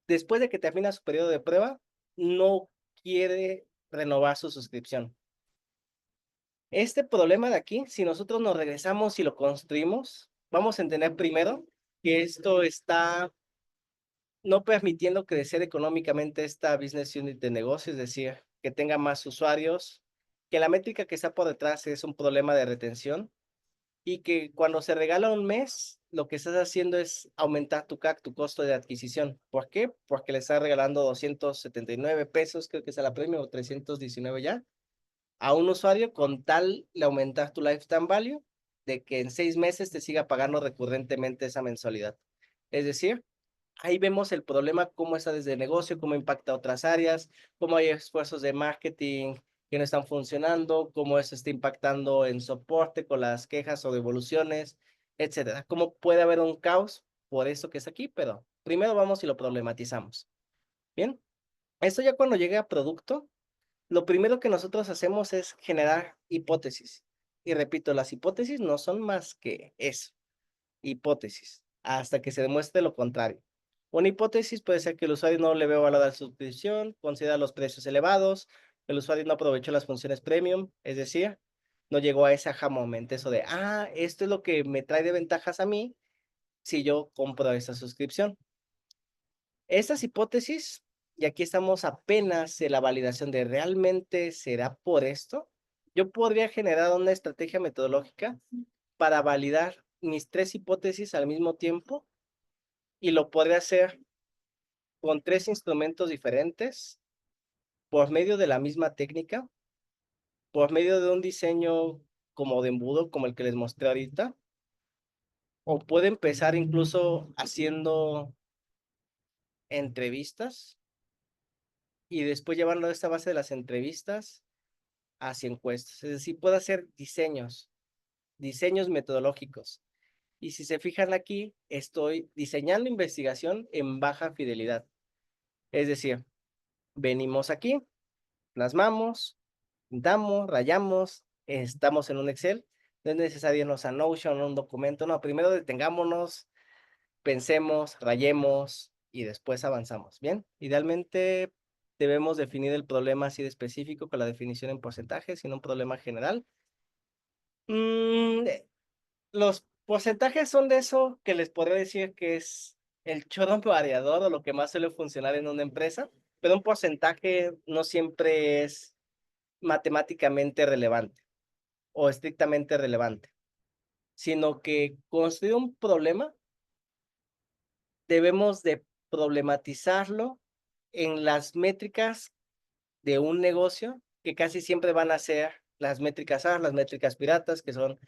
después de que termina su periodo de prueba, no quiere renovar su suscripción. Este problema de aquí, si nosotros nos regresamos y lo construimos, vamos a entender primero que esto está no permitiendo crecer económicamente esta business unit de negocio, es decir, que tenga más usuarios, que la métrica que está por detrás es un problema de retención y que cuando se regala un mes, lo que estás haciendo es aumentar tu CAC, tu costo de adquisición. ¿Por qué? Porque le estás regalando 279 pesos, creo que es a la premio, o 319 ya, a un usuario con tal de aumentar tu lifetime value, de que en 6 meses te siga pagando recurrentemente esa mensualidad. Es decir, ahí vemos el problema, cómo está desde el negocio, cómo impacta a otras áreas, cómo hay esfuerzos de marketing que no están funcionando, cómo eso está impactando en soporte con las quejas o devoluciones, etcétera. Cómo puede haber un caos por eso que es aquí, pero primero vamos y lo problematizamos. Bien, esto ya cuando llegue a producto, lo primero que nosotros hacemos es generar hipótesis. Y repito, las hipótesis no son más que eso, hipótesis, hasta que se demuestre lo contrario. Una hipótesis puede ser que el usuario no le ve valor a la suscripción, considera los precios elevados, el usuario no aprovechó las funciones premium, es decir, no llegó a ese aha moment, eso de, esto es lo que me trae de ventajas a mí si yo compro esa suscripción. Estas hipótesis, y aquí estamos apenas en la validación de realmente será por esto, yo podría generar una estrategia metodológica para validar mis tres hipótesis al mismo tiempo y lo podría hacer con tres instrumentos diferentes, por medio de la misma técnica, por medio de un diseño como de embudo, como el que les mostré ahorita, o puede empezar incluso haciendo entrevistas y después llevarlo a esta base de las entrevistas hacia encuestas. Es decir, puedo hacer diseños metodológicos. Y si se fijan aquí, estoy diseñando investigación en baja fidelidad. Es decir, venimos aquí, plasmamos, pintamos, rayamos, estamos en un Excel. No es necesario irnos a Notion o un documento. No, primero detengámonos, pensemos, rayemos y después avanzamos. Bien, idealmente debemos definir el problema así de específico con la definición en porcentajes, sino un problema general. Los porcentajes son de eso que les podría decir que es el chorro variador o lo que más suele funcionar en una empresa, pero un porcentaje no siempre es matemáticamente relevante o estrictamente relevante, sino que construir un problema debemos de problematizarlo en las métricas de un negocio que casi siempre van a ser las métricas A, las métricas piratas, que son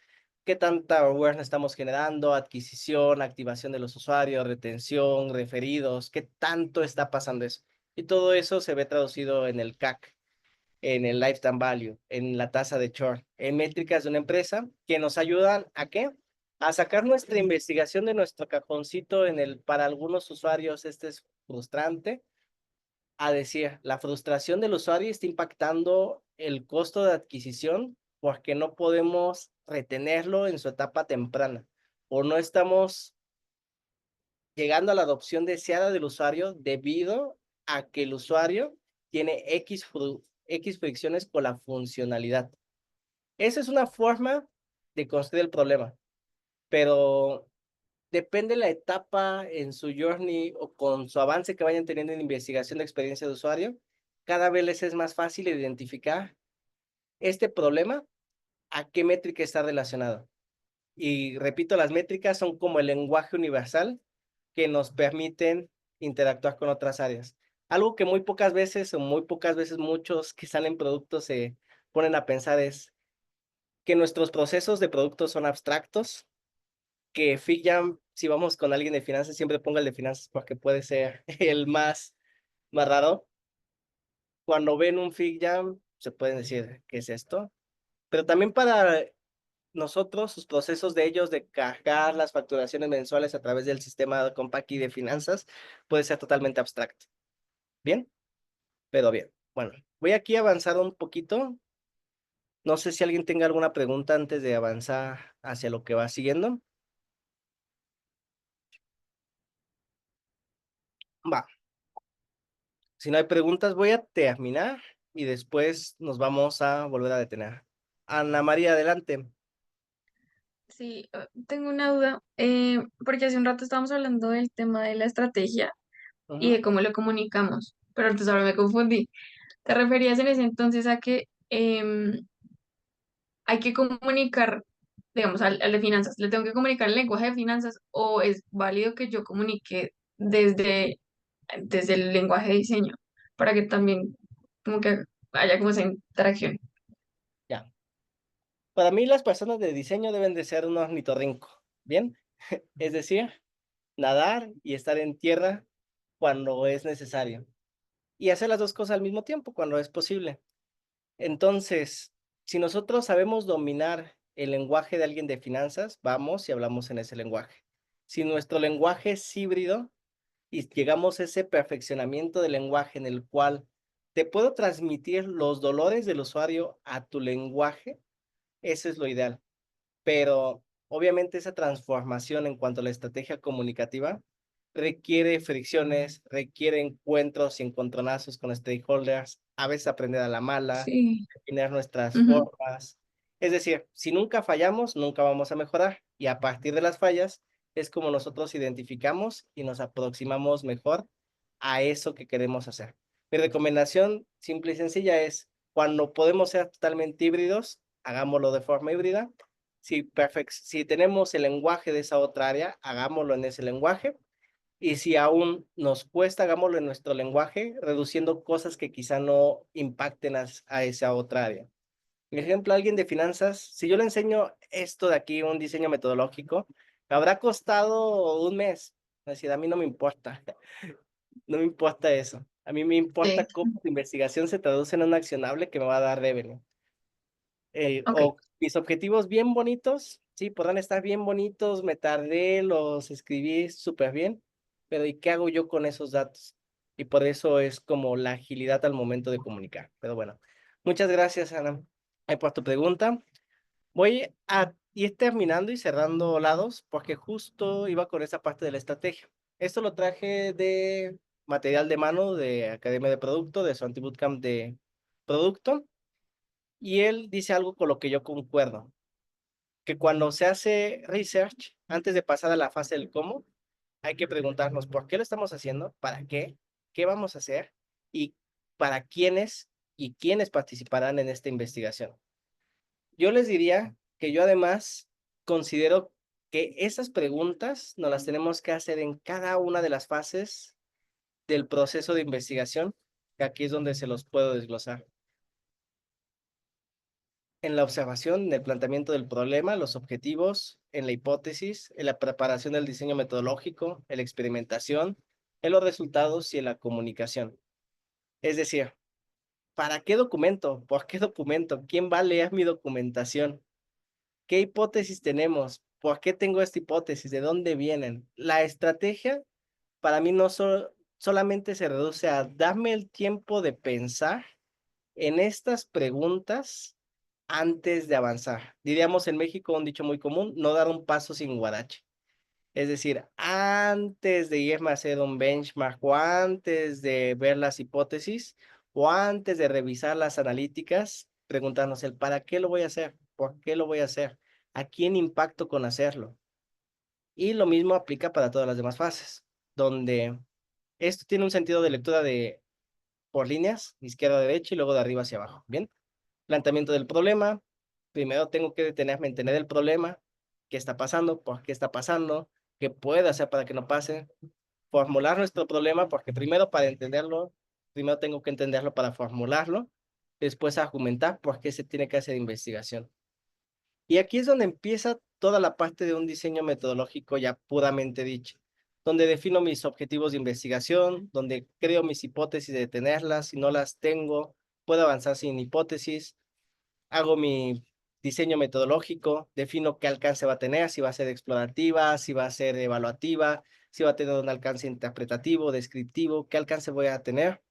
qué tanta awareness estamos generando, adquisición, activación de los usuarios, retención, referidos, qué tanto está pasando eso. Y todo eso se ve traducido en el CAC, en el lifetime value, en la tasa de churn, en métricas de una empresa que nos ayudan ¿a qué? A sacar nuestra investigación de nuestro cajoncito para algunos usuarios este es frustrante, a decir, la frustración del usuario está impactando el costo de adquisición porque no podemos retenerlo en su etapa temprana o no estamos llegando a la adopción deseada del usuario debido a que el usuario tiene X fricciones con la funcionalidad. Esa es una forma de construir el problema, pero depende la etapa en su journey o con su avance que vayan teniendo en investigación de experiencia de usuario, cada vez les es más fácil identificar este problema, a qué métrica está relacionado. Y repito, las métricas son como el lenguaje universal que nos permiten interactuar con otras áreas. Algo que muy pocas veces o muy pocas veces muchos que salen productos se ponen a pensar es que nuestros procesos de productos son abstractos, que FigJam, si vamos con alguien de finanzas, siempre ponga el de finanzas porque puede ser el más raro. Cuando ven un FigJam, se pueden decir, ¿qué es esto? Pero también para nosotros, sus procesos de ellos de cargar las facturaciones mensuales a través del sistema Compaqui de finanzas puede ser totalmente abstracto. ¿Bien? Pero bien. Bueno, voy aquí a avanzar un poquito. No sé si alguien tenga alguna pregunta antes de avanzar hacia lo que va siguiendo. Va. Si no hay preguntas, voy a terminar y después nos vamos a volver a detener. Ana María, adelante. Sí, tengo una duda, porque hace un rato estábamos hablando del tema de la estrategia y Ujú. de cómo lo comunicamos, pero entonces ahora me confundí. ¿Te referías en ese entonces a que hay que comunicar, digamos, al de finanzas, le tengo que comunicar el lenguaje de finanzas o es válido que yo comunique desde el lenguaje de diseño para que también como que haya como esa interacción? Ya. Para mí las personas de diseño deben de ser un ornitorrinco, ¿bien? Es decir, nadar y estar en tierra cuando es necesario. Y hacer las dos cosas al mismo tiempo cuando es posible. Entonces, si nosotros sabemos dominar el lenguaje de alguien de finanzas, vamos y hablamos en ese lenguaje. Si nuestro lenguaje es híbrido y llegamos a ese perfeccionamiento del lenguaje en el cual te puedo transmitir los dolores del usuario a tu lenguaje, eso es lo ideal. Pero obviamente esa transformación en cuanto a la estrategia comunicativa requiere fricciones, requiere encuentros y encontronazos con stakeholders, a veces aprender a la mala, Sí. definir nuestras Ujú. formas. Es decir, si nunca fallamos, nunca vamos a mejorar. Y a partir de las fallas es como nosotros identificamos y nos aproximamos mejor a eso que queremos hacer. Mi recomendación simple y sencilla es, cuando podemos ser totalmente híbridos, hagámoslo de forma híbrida. Si tenemos el lenguaje de esa otra área, hagámoslo en ese lenguaje. Y si aún nos cuesta, hagámoslo en nuestro lenguaje, reduciendo cosas que quizá no impacten a esa otra área. Por ejemplo, alguien de finanzas, si yo le enseño esto de aquí, un diseño metodológico, me habrá costado un mes. Es decir, a mí no me importa, no me importa eso. A mí me importa Sí. cómo la investigación se traduce en un accionable que me va a dar revenue. Ok. O mis objetivos bien bonitos, sí, podrán estar bien bonitos, me tardé, los escribí súper bien, pero ¿y qué hago yo con esos datos? Y por eso es como la agilidad al momento de comunicar. Pero bueno, muchas gracias, Ana, por tu pregunta. Voy a ir terminando y cerrando lados porque justo iba con esa parte de la estrategia. Esto lo traje de material de mano de Academia de Producto, de su anti-bootcamp de producto. Y él dice algo con lo que yo concuerdo, que cuando se hace research, antes de pasar a la fase del cómo, hay que preguntarnos por qué lo estamos haciendo, para qué vamos a hacer y para quiénes y quiénes participarán en esta investigación. Yo les diría que yo además considero que esas preguntas nos las tenemos que hacer en cada una de las fases del proceso de investigación, que aquí es donde se los puedo desglosar. en la observación, en el planteamiento del problema, los objetivos, en la hipótesis, en la preparación del diseño metodológico, en la experimentación, en los resultados y en la comunicación. Es decir, ¿para qué documento? ¿Por qué documento? ¿Quién va a leer mi documentación? ¿Qué hipótesis tenemos? ¿Por qué tengo esta hipótesis? ¿De dónde vienen? La estrategia para mí no solamente se reduce a darme el tiempo de pensar en estas preguntas antes de avanzar. Diríamos en México un dicho muy común, no dar un paso sin guarache. Es decir, antes de irme a hacer un benchmark o antes de ver las hipótesis o antes de revisar las analíticas, preguntarnos el para qué lo voy a hacer, por qué lo voy a hacer, a quién impacto con hacerlo. Y lo mismo aplica para todas las demás fases, donde esto tiene un sentido de lectura de por líneas, izquierda a derecha y luego de arriba hacia abajo. Bien, planteamiento del problema. Primero tengo que detenerme, entender el problema, qué está pasando, por qué está pasando, qué puedo hacer para que no pase. Formular nuestro problema, porque primero para entenderlo, primero tengo que entenderlo para formularlo, después argumentar por qué se tiene que hacer investigación. Y aquí es donde empieza toda la parte de un diseño metodológico ya puramente dicho, donde defino mis objetivos de investigación, donde creo mis hipótesis de tenerlas, si no las tengo, puedo avanzar sin hipótesis, hago mi diseño metodológico, defino qué alcance va a tener, si va a ser explorativa, si va a ser evaluativa, si va a tener un alcance interpretativo, descriptivo, qué alcance voy a tener,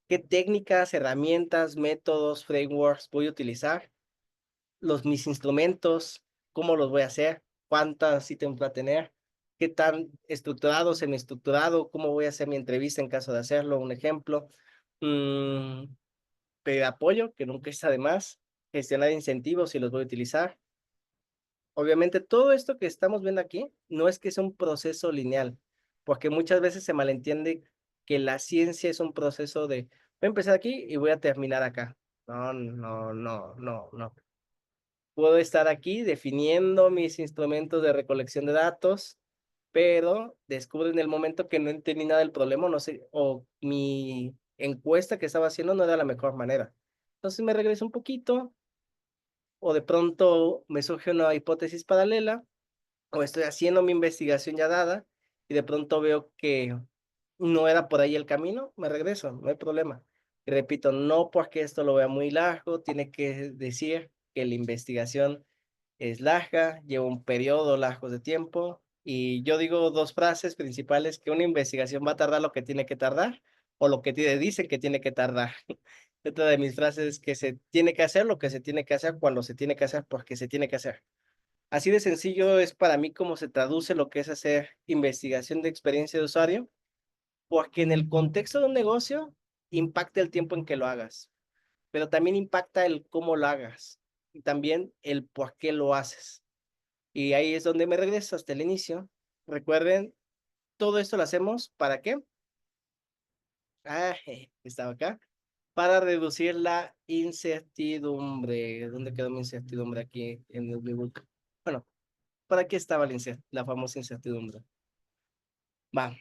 qué técnicas, herramientas, métodos, frameworks voy a utilizar, mis instrumentos, cómo los voy a hacer, cuántas ítems va a tener, qué tan estructurado, semiestructurado, cómo voy a hacer mi entrevista en caso de hacerlo, un ejemplo. Mm, Pedir apoyo, que nunca está de más, gestionar incentivos si los voy a utilizar. Obviamente, todo esto que estamos viendo aquí no es que sea un proceso lineal, porque muchas veces se malentiende que la ciencia es un proceso de voy a empezar aquí y voy a terminar acá. No, no, no, no, no. Puedo estar aquí definiendo mis instrumentos de recolección de datos, pero descubro en el momento que no entendí nada del problema, no sé, o mi encuesta que estaba haciendo no era la mejor manera. Entonces me regreso un poquito, o de pronto me surge una hipótesis paralela, o estoy haciendo mi investigación ya dada, y de pronto veo que no era por ahí el camino, me regreso, no hay problema. Y repito, no porque esto lo vea muy largo, tiene que decir que la investigación es larga, lleva un periodo largo de tiempo, y yo digo dos frases principales, que una investigación va a tardar lo que tiene que tardar, o lo que dicen que tiene que tardar. Otra de mis frases es que se tiene que hacer lo que se tiene que hacer cuando se tiene que hacer porque se tiene que hacer. Así de sencillo es para mí cómo se traduce lo que es hacer investigación de experiencia de usuario, porque en el contexto de un negocio impacta el tiempo en que lo hagas, pero también impacta el cómo lo hagas y también el por qué lo haces. Y ahí es donde me regreso hasta el inicio. Recuerden, todo esto lo hacemos ¿para qué? Estaba acá. Para reducir la incertidumbre. ¿Dónde quedó mi incertidumbre aquí en el Google? Bueno, ¿para qué estaba la famosa incertidumbre? Va.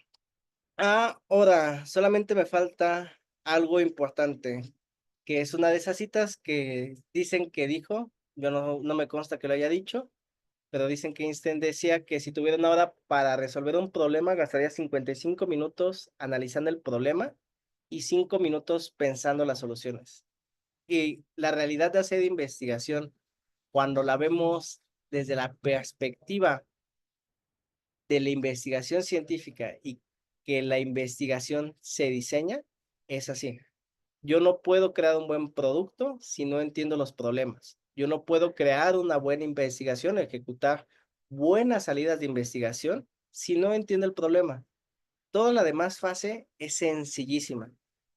Ahora, solamente me falta algo importante, que es una de esas citas que dicen que dijo, yo no me consta que lo haya dicho, pero dicen que Einstein decía que si tuviera una hora para resolver un problema, gastaría 55 minutos analizando el problema y 5 minutos pensando las soluciones. Y la realidad de hacer investigación, cuando la vemos desde la perspectiva de la investigación científica y que la investigación se diseña, es así. Yo no puedo crear un buen producto si no entiendo los problemas. Yo no puedo crear una buena investigación, ejecutar buenas salidas de investigación si no entiendo el problema. Toda la demás fase es sencillísima.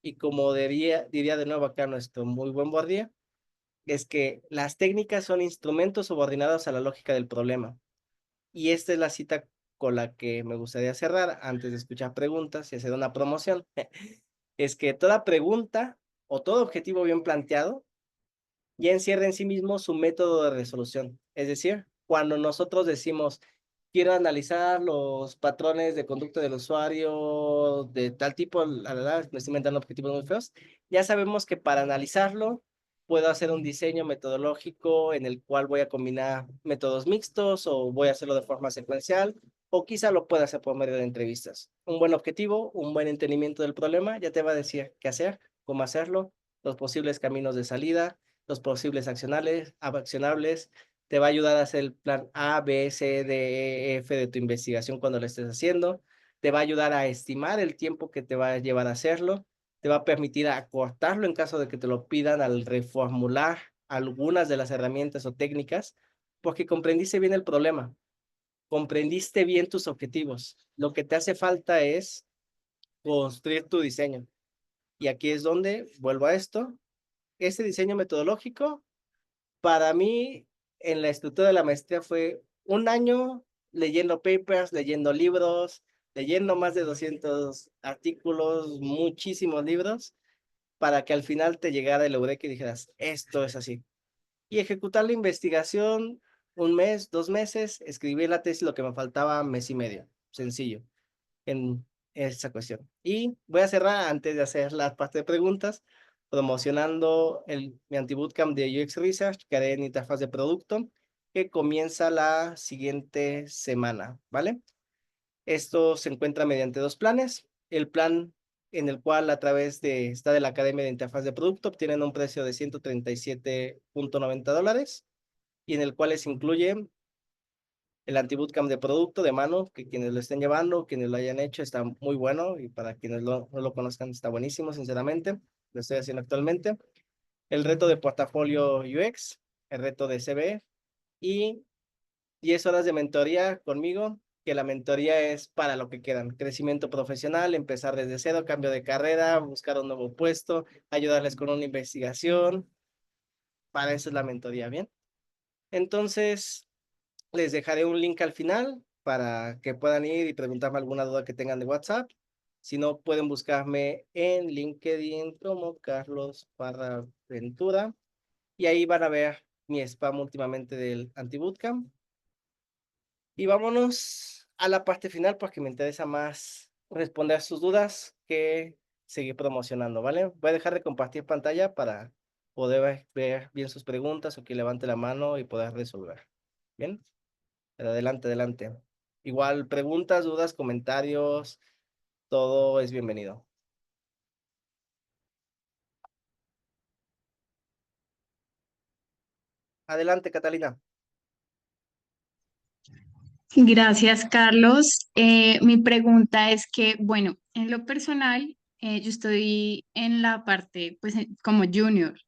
Y como diría de nuevo acá nuestro muy buen Bourdieu, es que las técnicas son instrumentos subordinados a la lógica del problema. Y esta es la cita con la que me gustaría cerrar antes de escuchar preguntas y hacer una promoción. Es que toda pregunta o todo objetivo bien planteado ya encierra en sí mismo su método de resolución. Es decir, cuando nosotros decimos, quiero analizar los patrones de conducta del usuario de tal tipo, la verdad, me estoy inventando objetivos muy feos, ya sabemos que para analizarlo puedo hacer un diseño metodológico en el cual voy a combinar métodos mixtos o voy a hacerlo de forma secuencial o quizá lo pueda hacer por medio de entrevistas. Un buen objetivo, un buen entendimiento del problema ya te va a decir qué hacer, cómo hacerlo, los posibles caminos de salida, los posibles accionables, te va a ayudar a hacer el plan A, B, C, D, E, F de tu investigación cuando lo estés haciendo, te va a ayudar a estimar el tiempo que te va a llevar a hacerlo, te va a permitir acortarlo en caso de que te lo pidan al reformular algunas de las herramientas o técnicas, porque comprendiste bien el problema, comprendiste bien tus objetivos. Lo que te hace falta es construir tu diseño. Y aquí es donde vuelvo a esto. Este diseño metodológico, para mí, en la estructura de la maestría fue un año leyendo papers, leyendo libros, leyendo más de 200 artículos, muchísimos libros para que al final te llegara el eureka y dijeras, esto es así. Y ejecutar la investigación, un mes, 2 meses, escribir la tesis, lo que me faltaba, mes y medio. Sencillo, en esa cuestión. Y voy a cerrar antes de hacer la parte de preguntas, promocionando mi anti-bootcamp de UX Research que haré en interfaz de producto, que comienza la siguiente semana, ¿vale? Esto se encuentra mediante dos planes. El plan en el cual a través está de la Academia de Interfaz de Producto obtienen un precio de $137.90 y en el cual les incluye el anti-bootcamp de producto de mano, que quienes lo estén llevando, quienes lo hayan hecho, está muy bueno y para quienes no lo conozcan está buenísimo, sinceramente. Lo estoy haciendo actualmente. El reto de portafolio UX, el reto de CB y 10 horas de mentoría conmigo, que la mentoría es para lo que quedan. Crecimiento profesional, empezar desde cero, cambio de carrera, buscar un nuevo puesto, ayudarles con una investigación. Para eso es la mentoría, ¿bien? Entonces, les dejaré un link al final para que puedan ir y preguntarme alguna duda que tengan de WhatsApp. Si no, pueden buscarme en LinkedIn como Carlos Parra Ventura y ahí van a ver mi spam últimamente del anti-bootcamp. Y vámonos a la parte final porque me interesa más responder sus dudas que seguir promocionando, ¿vale? Voy a dejar de compartir pantalla para poder ver bien sus preguntas o que levante la mano y poder resolver. ¿Bien? Pero adelante, adelante. Igual, preguntas, dudas, comentarios, todo es bienvenido. Adelante, Catalina. Gracias, Carlos. Mi pregunta es que, bueno, en lo personal, yo estoy en la parte, pues, como junior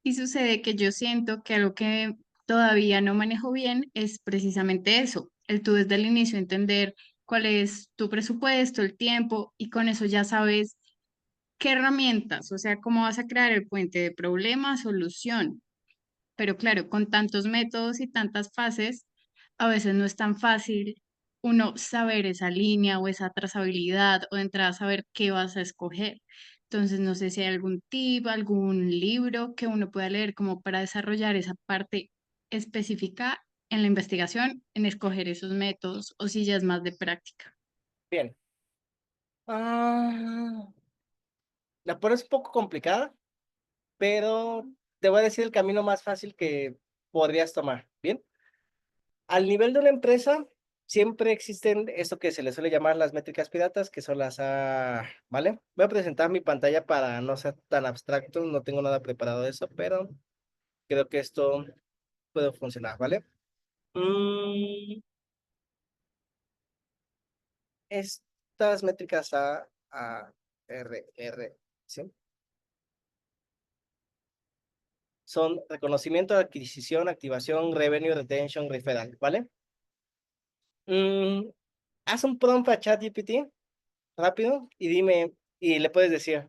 y sucede que yo siento que algo que todavía no manejo bien es precisamente eso, el tú desde el inicio entender cuál es tu presupuesto, el tiempo y con eso ya sabes qué herramientas, o sea, cómo vas a crear el puente de problema, solución. Pero claro, con tantos métodos y tantas fases, a veces no es tan fácil uno saber esa línea o esa trazabilidad o de entrada saber qué vas a escoger. Entonces, no sé si hay algún tip, algún libro que uno pueda leer como para desarrollar esa parte específica en la investigación, en escoger esos métodos o si ya es más de práctica. Bien. Ah, la prueba es un poco complicada, pero te voy a decir el camino más fácil que podrías tomar. Bien. Al nivel de una empresa, siempre existen esto que se le suele llamar las métricas piratas, que son las A, ¿vale? Voy a presentar mi pantalla para no ser tan abstracto, no tengo nada preparado de eso, pero creo que esto puede funcionar, ¿vale? Mm, estas métricas R, ¿sí? Son reconocimiento, adquisición, activación, revenue, retention, referral, ¿vale? Mm, haz un prompt a ChatGPT rápido y dime, y le puedes decir,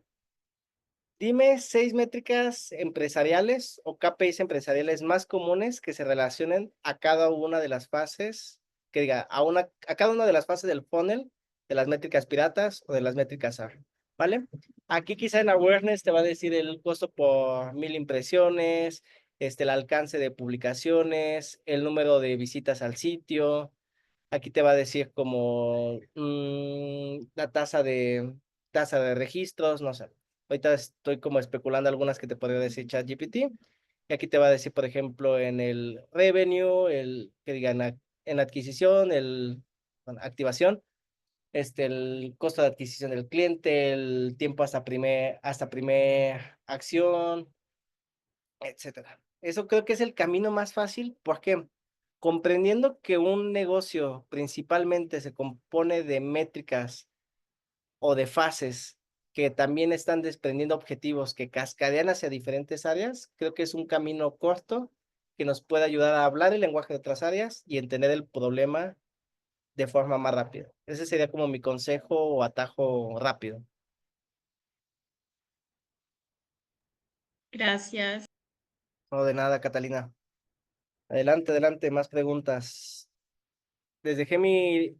dime 6 métricas empresariales o KPIs empresariales más comunes que se relacionen a cada una de las fases, que diga, a cada una de las fases del funnel, de las métricas piratas o de las métricas R, ¿vale? Aquí quizá en awareness te va a decir el costo por 1000 impresiones, el alcance de publicaciones, el número de visitas al sitio. Aquí te va a decir como la tasa de registros, no sé. Ahorita estoy como especulando algunas que te podría decir ChatGPT. Y aquí te va a decir, por ejemplo, en el revenue, el que digan en adquisición, bueno, activación, el costo de adquisición del cliente, el tiempo hasta primer acción, etcétera. Eso creo que es el camino más fácil porque comprendiendo que un negocio principalmente se compone de métricas o de fases que también están desprendiendo objetivos que cascadean hacia diferentes áreas, creo que es un camino corto que nos puede ayudar a hablar el lenguaje de otras áreas y entender el problema de forma más rápida. Ese sería como mi consejo o atajo rápido. Gracias. No, de nada, Catalina. Adelante, adelante, más preguntas. Les dejé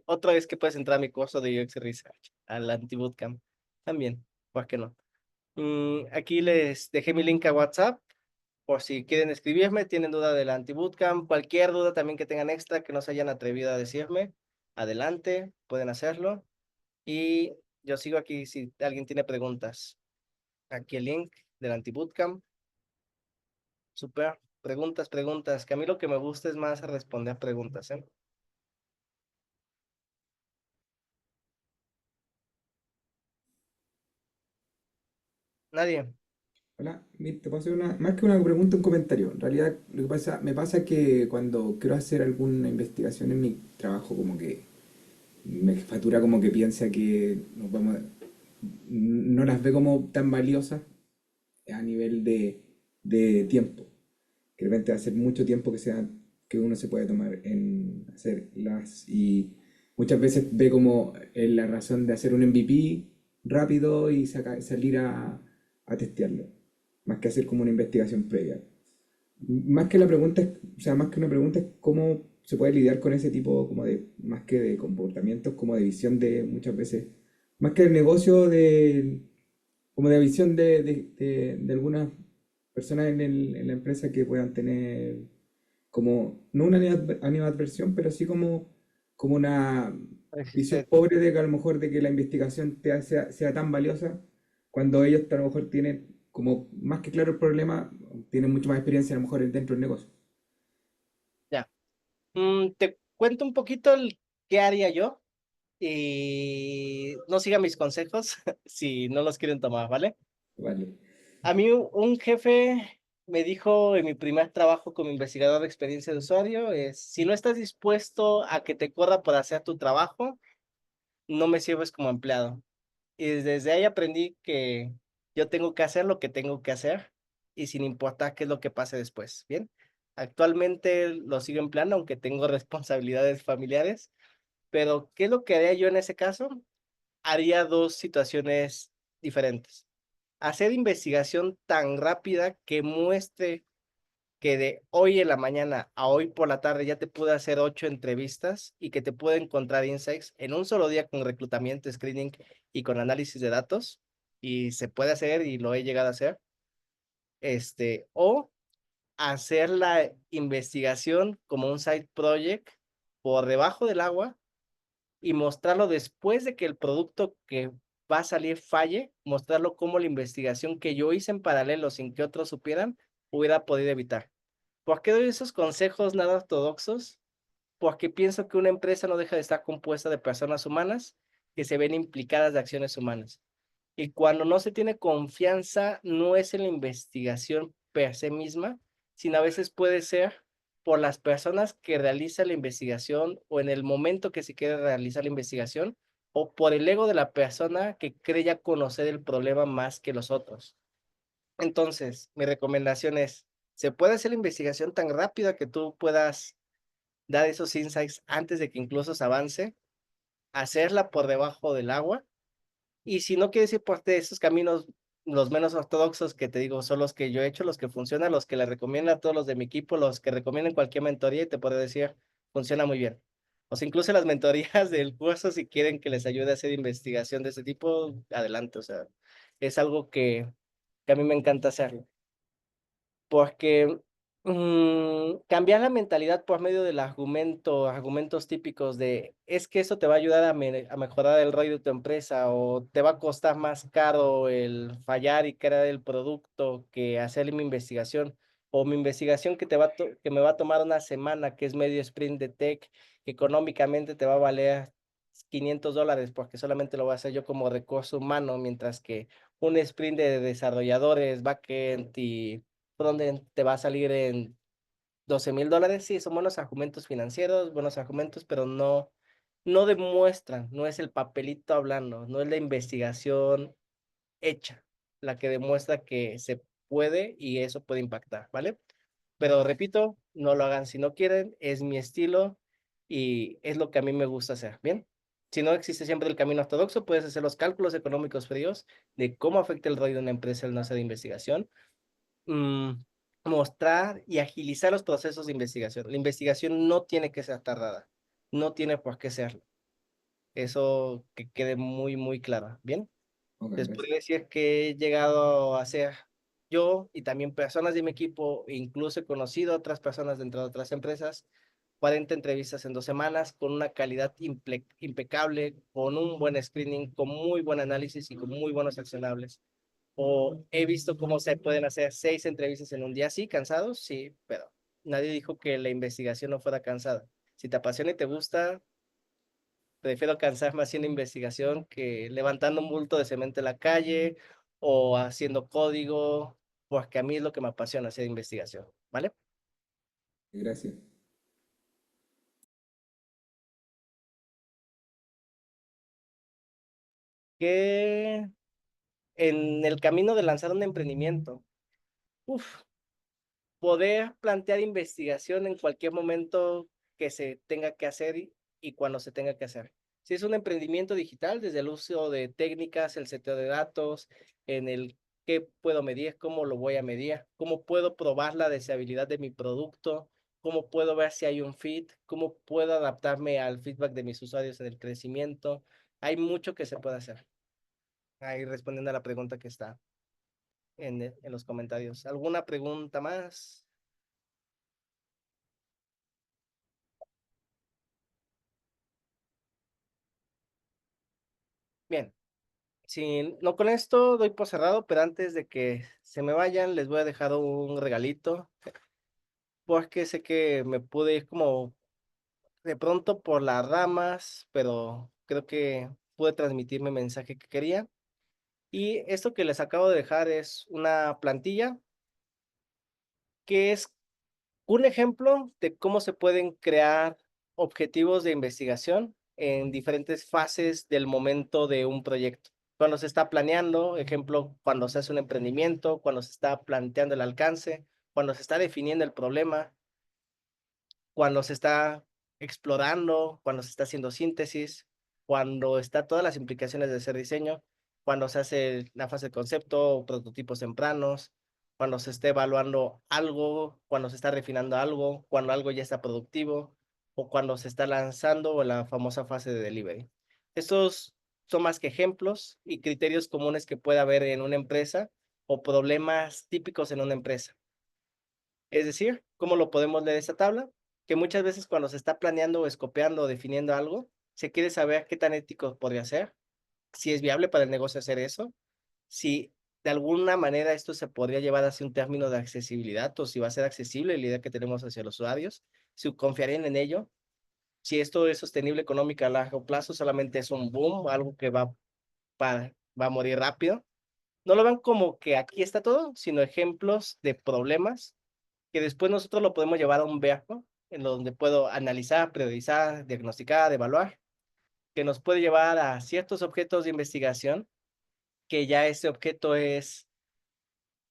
otra vez que puedes entrar a mi curso de UX Research, al anti-bootcamp. También, ¿por qué no? Aquí les dejé mi link a WhatsApp por si quieren escribirme, tienen duda del anti-bootcamp, cualquier duda también que tengan extra que no se hayan atrevido a decirme, adelante, pueden hacerlo. Y yo sigo aquí si alguien tiene preguntas. Aquí el link del anti-bootcamp. Super. Preguntas, preguntas. Que a mí lo que me gusta es más responder preguntas, ¿eh? Nadie. Hola, mira, te puedo hacer más que una pregunta, un comentario. En realidad, lo que pasa, me pasa que cuando quiero hacer alguna investigación en mi trabajo, como que me jefatura como que piensa que no las ve como tan valiosas a nivel de tiempo. Que de repente va a ser mucho tiempo que uno se puede tomar en hacerlas y muchas veces ve como la razón de hacer un MVP rápido y salir a testearlo, más que hacer como una investigación previa. Más que la pregunta, o sea, más que una pregunta es cómo se puede lidiar con ese tipo como de, más que de comportamientos, como de visión de muchas veces, más que el negocio como de visión de algunas personas en la empresa que puedan tener como, no una animadversión, pero sí como una visión Existe. pobre de que a lo mejor de que la investigación sea tan valiosa cuando ellos a lo mejor tienen como más que claro el problema, tienen mucho más experiencia a lo mejor dentro del negocio. Ya. Te cuento un poquito qué haría yo y no sigan mis consejos si no los quieren tomar, ¿vale? Vale. A mí un jefe me dijo en mi primer trabajo como investigador de experiencia de usuario, es, si no estás dispuesto a que te corra por hacer tu trabajo, no me sirves como empleado. Y desde ahí aprendí que yo tengo que hacer lo que tengo que hacer y sin importar qué es lo que pase después, ¿bien? Actualmente lo sigo empleando, aunque tengo responsabilidades familiares, pero ¿qué es lo que haría yo en ese caso? Haría dos situaciones diferentes. Hacer investigación tan rápida que muestre que de hoy en la mañana a hoy por la tarde ya te pude hacer 8 entrevistas y que te puede encontrar insights en un solo día con reclutamiento, screening y con análisis de datos. Y se puede hacer y lo he llegado a hacer. O hacer la investigación como un side project por debajo del agua y mostrarlo después de que el producto que va a salir falle, mostrarlo como la investigación que yo hice en paralelo sin que otros supieran hubiera podido evitar. ¿Por qué doy esos consejos nada ortodoxos? Porque pienso que una empresa no deja de estar compuesta de personas humanas que se ven implicadas de acciones humanas. Y cuando no se tiene confianza, no es en la investigación per se misma, sino a veces puede ser por las personas que realizan la investigación o en el momento que se quiere realizar la investigación o por el ego de la persona que cree ya conocer el problema más que los otros. Entonces, mi recomendación es, se puede hacer la investigación tan rápida que tú puedas dar esos insights antes de que incluso se avance, hacerla por debajo del agua y si no quieres ir por esos caminos, los menos ortodoxos que te digo, son los que yo he hecho, los que funcionan, los que le recomiendo a todos los de mi equipo, los que recomiendan cualquier mentoría y te puedo decir, funciona muy bien. O sea, incluso las mentorías del curso, si quieren que les ayude a hacer investigación de ese tipo, adelante. O sea, es algo que a mí me encanta hacer. Porque Cambiar la mentalidad por medio del argumentos típicos de es que eso te va a ayudar a mejorar el ROI de tu empresa o te va a costar más caro el fallar y crear el producto que hacer mi investigación o mi investigación que me va a tomar una semana, que es medio sprint de tech, que económicamente te va a valer $500 porque solamente lo voy a hacer yo como recurso humano, mientras que un sprint de desarrolladores, backend y donde te va a salir en $12,000. Sí, son buenos argumentos financieros, buenos argumentos, pero no demuestran, no es el papelito hablando, no es la investigación hecha la que demuestra que se puede y eso puede impactar, ¿vale? Pero repito, no lo hagan si no quieren, es mi estilo y es lo que a mí me gusta hacer, ¿bien? Si no existe siempre el camino ortodoxo, puedes hacer los cálculos económicos fríos de cómo afecta el ROI de una empresa el no hacer investigación, mm, mostrar y agilizar los procesos de investigación. La investigación no tiene que ser tardada, no tiene por qué serlo. Eso que quede muy, muy claro. Bien, Ok, les gracias. podría decir que he llegado a ser yo y también personas de mi equipo, e incluso he conocido a otras personas dentro de otras empresas, 40 entrevistas en 2 semanas, con una calidad impecable, con un buen screening, con muy buen análisis y con muy buenos accionables. O he visto cómo se pueden hacer 6 entrevistas en un día, sí, cansados, sí, pero nadie dijo que la investigación no fuera cansada. Si te apasiona y te gusta, prefiero cansarme haciendo investigación que levantando un bulto de cemento en la calle o haciendo código, porque a mí es lo que me apasiona hacer investigación, ¿vale? Gracias. Que en el camino de lanzar un emprendimiento, uf, poder plantear investigación en cualquier momento que se tenga que hacer y cuando se tenga que hacer. Si es un emprendimiento digital, desde el uso de técnicas, el seteo de datos, en el qué puedo medir, cómo lo voy a medir, cómo puedo probar la deseabilidad de mi producto, cómo puedo ver si hay un fit, cómo puedo adaptarme al feedback de mis usuarios en el crecimiento. Hay mucho que se puede hacer. Ahí respondiendo a la pregunta que está en los comentarios. ¿Alguna pregunta más? Bien. Si no con esto doy por cerrado, pero antes de que se me vayan, les voy a dejar un regalito, porque sé que me pude ir como de pronto por las ramas, pero creo que pude transmitir mi mensaje que quería. Y esto que les acabo de dejar es una plantilla que es un ejemplo de cómo se pueden crear objetivos de investigación en diferentes fases del momento de un proyecto. Cuando se está planeando, ejemplo, cuando se hace un emprendimiento, cuando se está planteando el alcance, cuando se está definiendo el problema, cuando se está explorando, cuando se está haciendo síntesis, cuando está todas las implicaciones de hacer diseño, cuando se hace la fase de concepto, prototipos tempranos, cuando se está evaluando algo, cuando se está refinando algo, cuando algo ya está productivo o cuando se está lanzando o la famosa fase de delivery. Estos son más que ejemplos y criterios comunes que puede haber en una empresa o problemas típicos en una empresa. Es decir, ¿cómo lo podemos leer esta tabla? Que muchas veces cuando se está planeando o escopeando o definiendo algo, se quiere saber qué tan ético podría ser, si es viable para el negocio hacer eso, si de alguna manera esto se podría llevar hacia un término de accesibilidad o si va a ser accesible la idea que tenemos hacia los usuarios, si confiarían en ello, si esto es sostenible económica a largo plazo, solamente es un boom, algo que va a morir rápido. No lo ven como que aquí está todo, sino ejemplos de problemas que después nosotros lo podemos llevar a un verbo en donde puedo analizar, priorizar, diagnosticar, evaluar, que nos puede llevar a ciertos objetos de investigación, que ya ese objeto es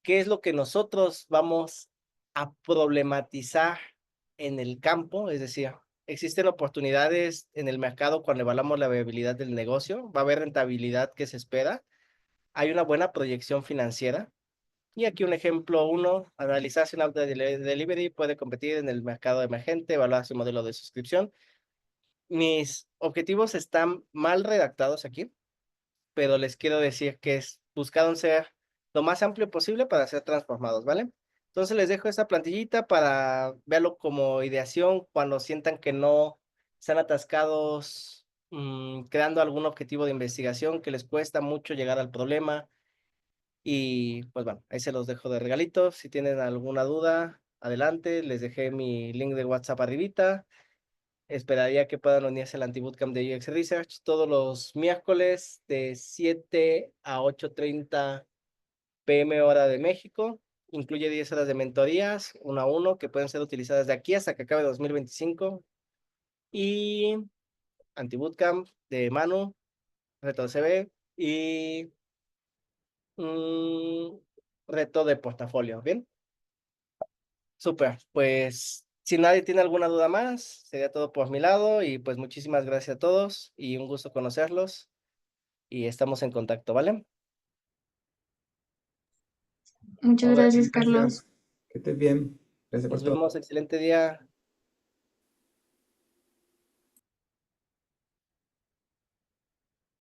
qué es lo que nosotros vamos a problematizar en el campo, es decir, existen oportunidades en el mercado cuando evaluamos la viabilidad del negocio, va a haber rentabilidad que se espera, hay una buena proyección financiera. Y aquí un ejemplo, uno, analizar si un auto de delivery puede competir en el mercado emergente, evaluar su modelo de suscripción. Mis objetivos están mal redactados aquí, pero les quiero decir que buscaron ser lo más amplio posible para ser transformados, ¿vale? Entonces les dejo esa plantillita para verlo como ideación cuando sientan que no están atascados creando algún objetivo de investigación que les cuesta mucho llegar al problema. Y pues bueno, ahí se los dejo de regalito. Si tienen alguna duda, adelante. Les dejé mi link de WhatsApp arribita. Esperaría que puedan unirse al Anti-Bootcamp de UX Research todos los miércoles de 7 a 8:30 PM hora de México. Incluye 10 horas de mentorías, 1 a 1, que pueden ser utilizadas de aquí hasta que acabe 2025. Y Anti-Bootcamp de Manu, reto CB y mm, reto de portafolio. ¿Bien? Súper. Pues si nadie tiene alguna duda más, sería todo por mi lado. Y pues muchísimas gracias a todos y un gusto conocerlos. Y estamos en contacto, ¿vale? Muchas Ok, gracias, gracias. Carlos. Que estés bien. Gracias por Nos todo. vemos. Excelente día.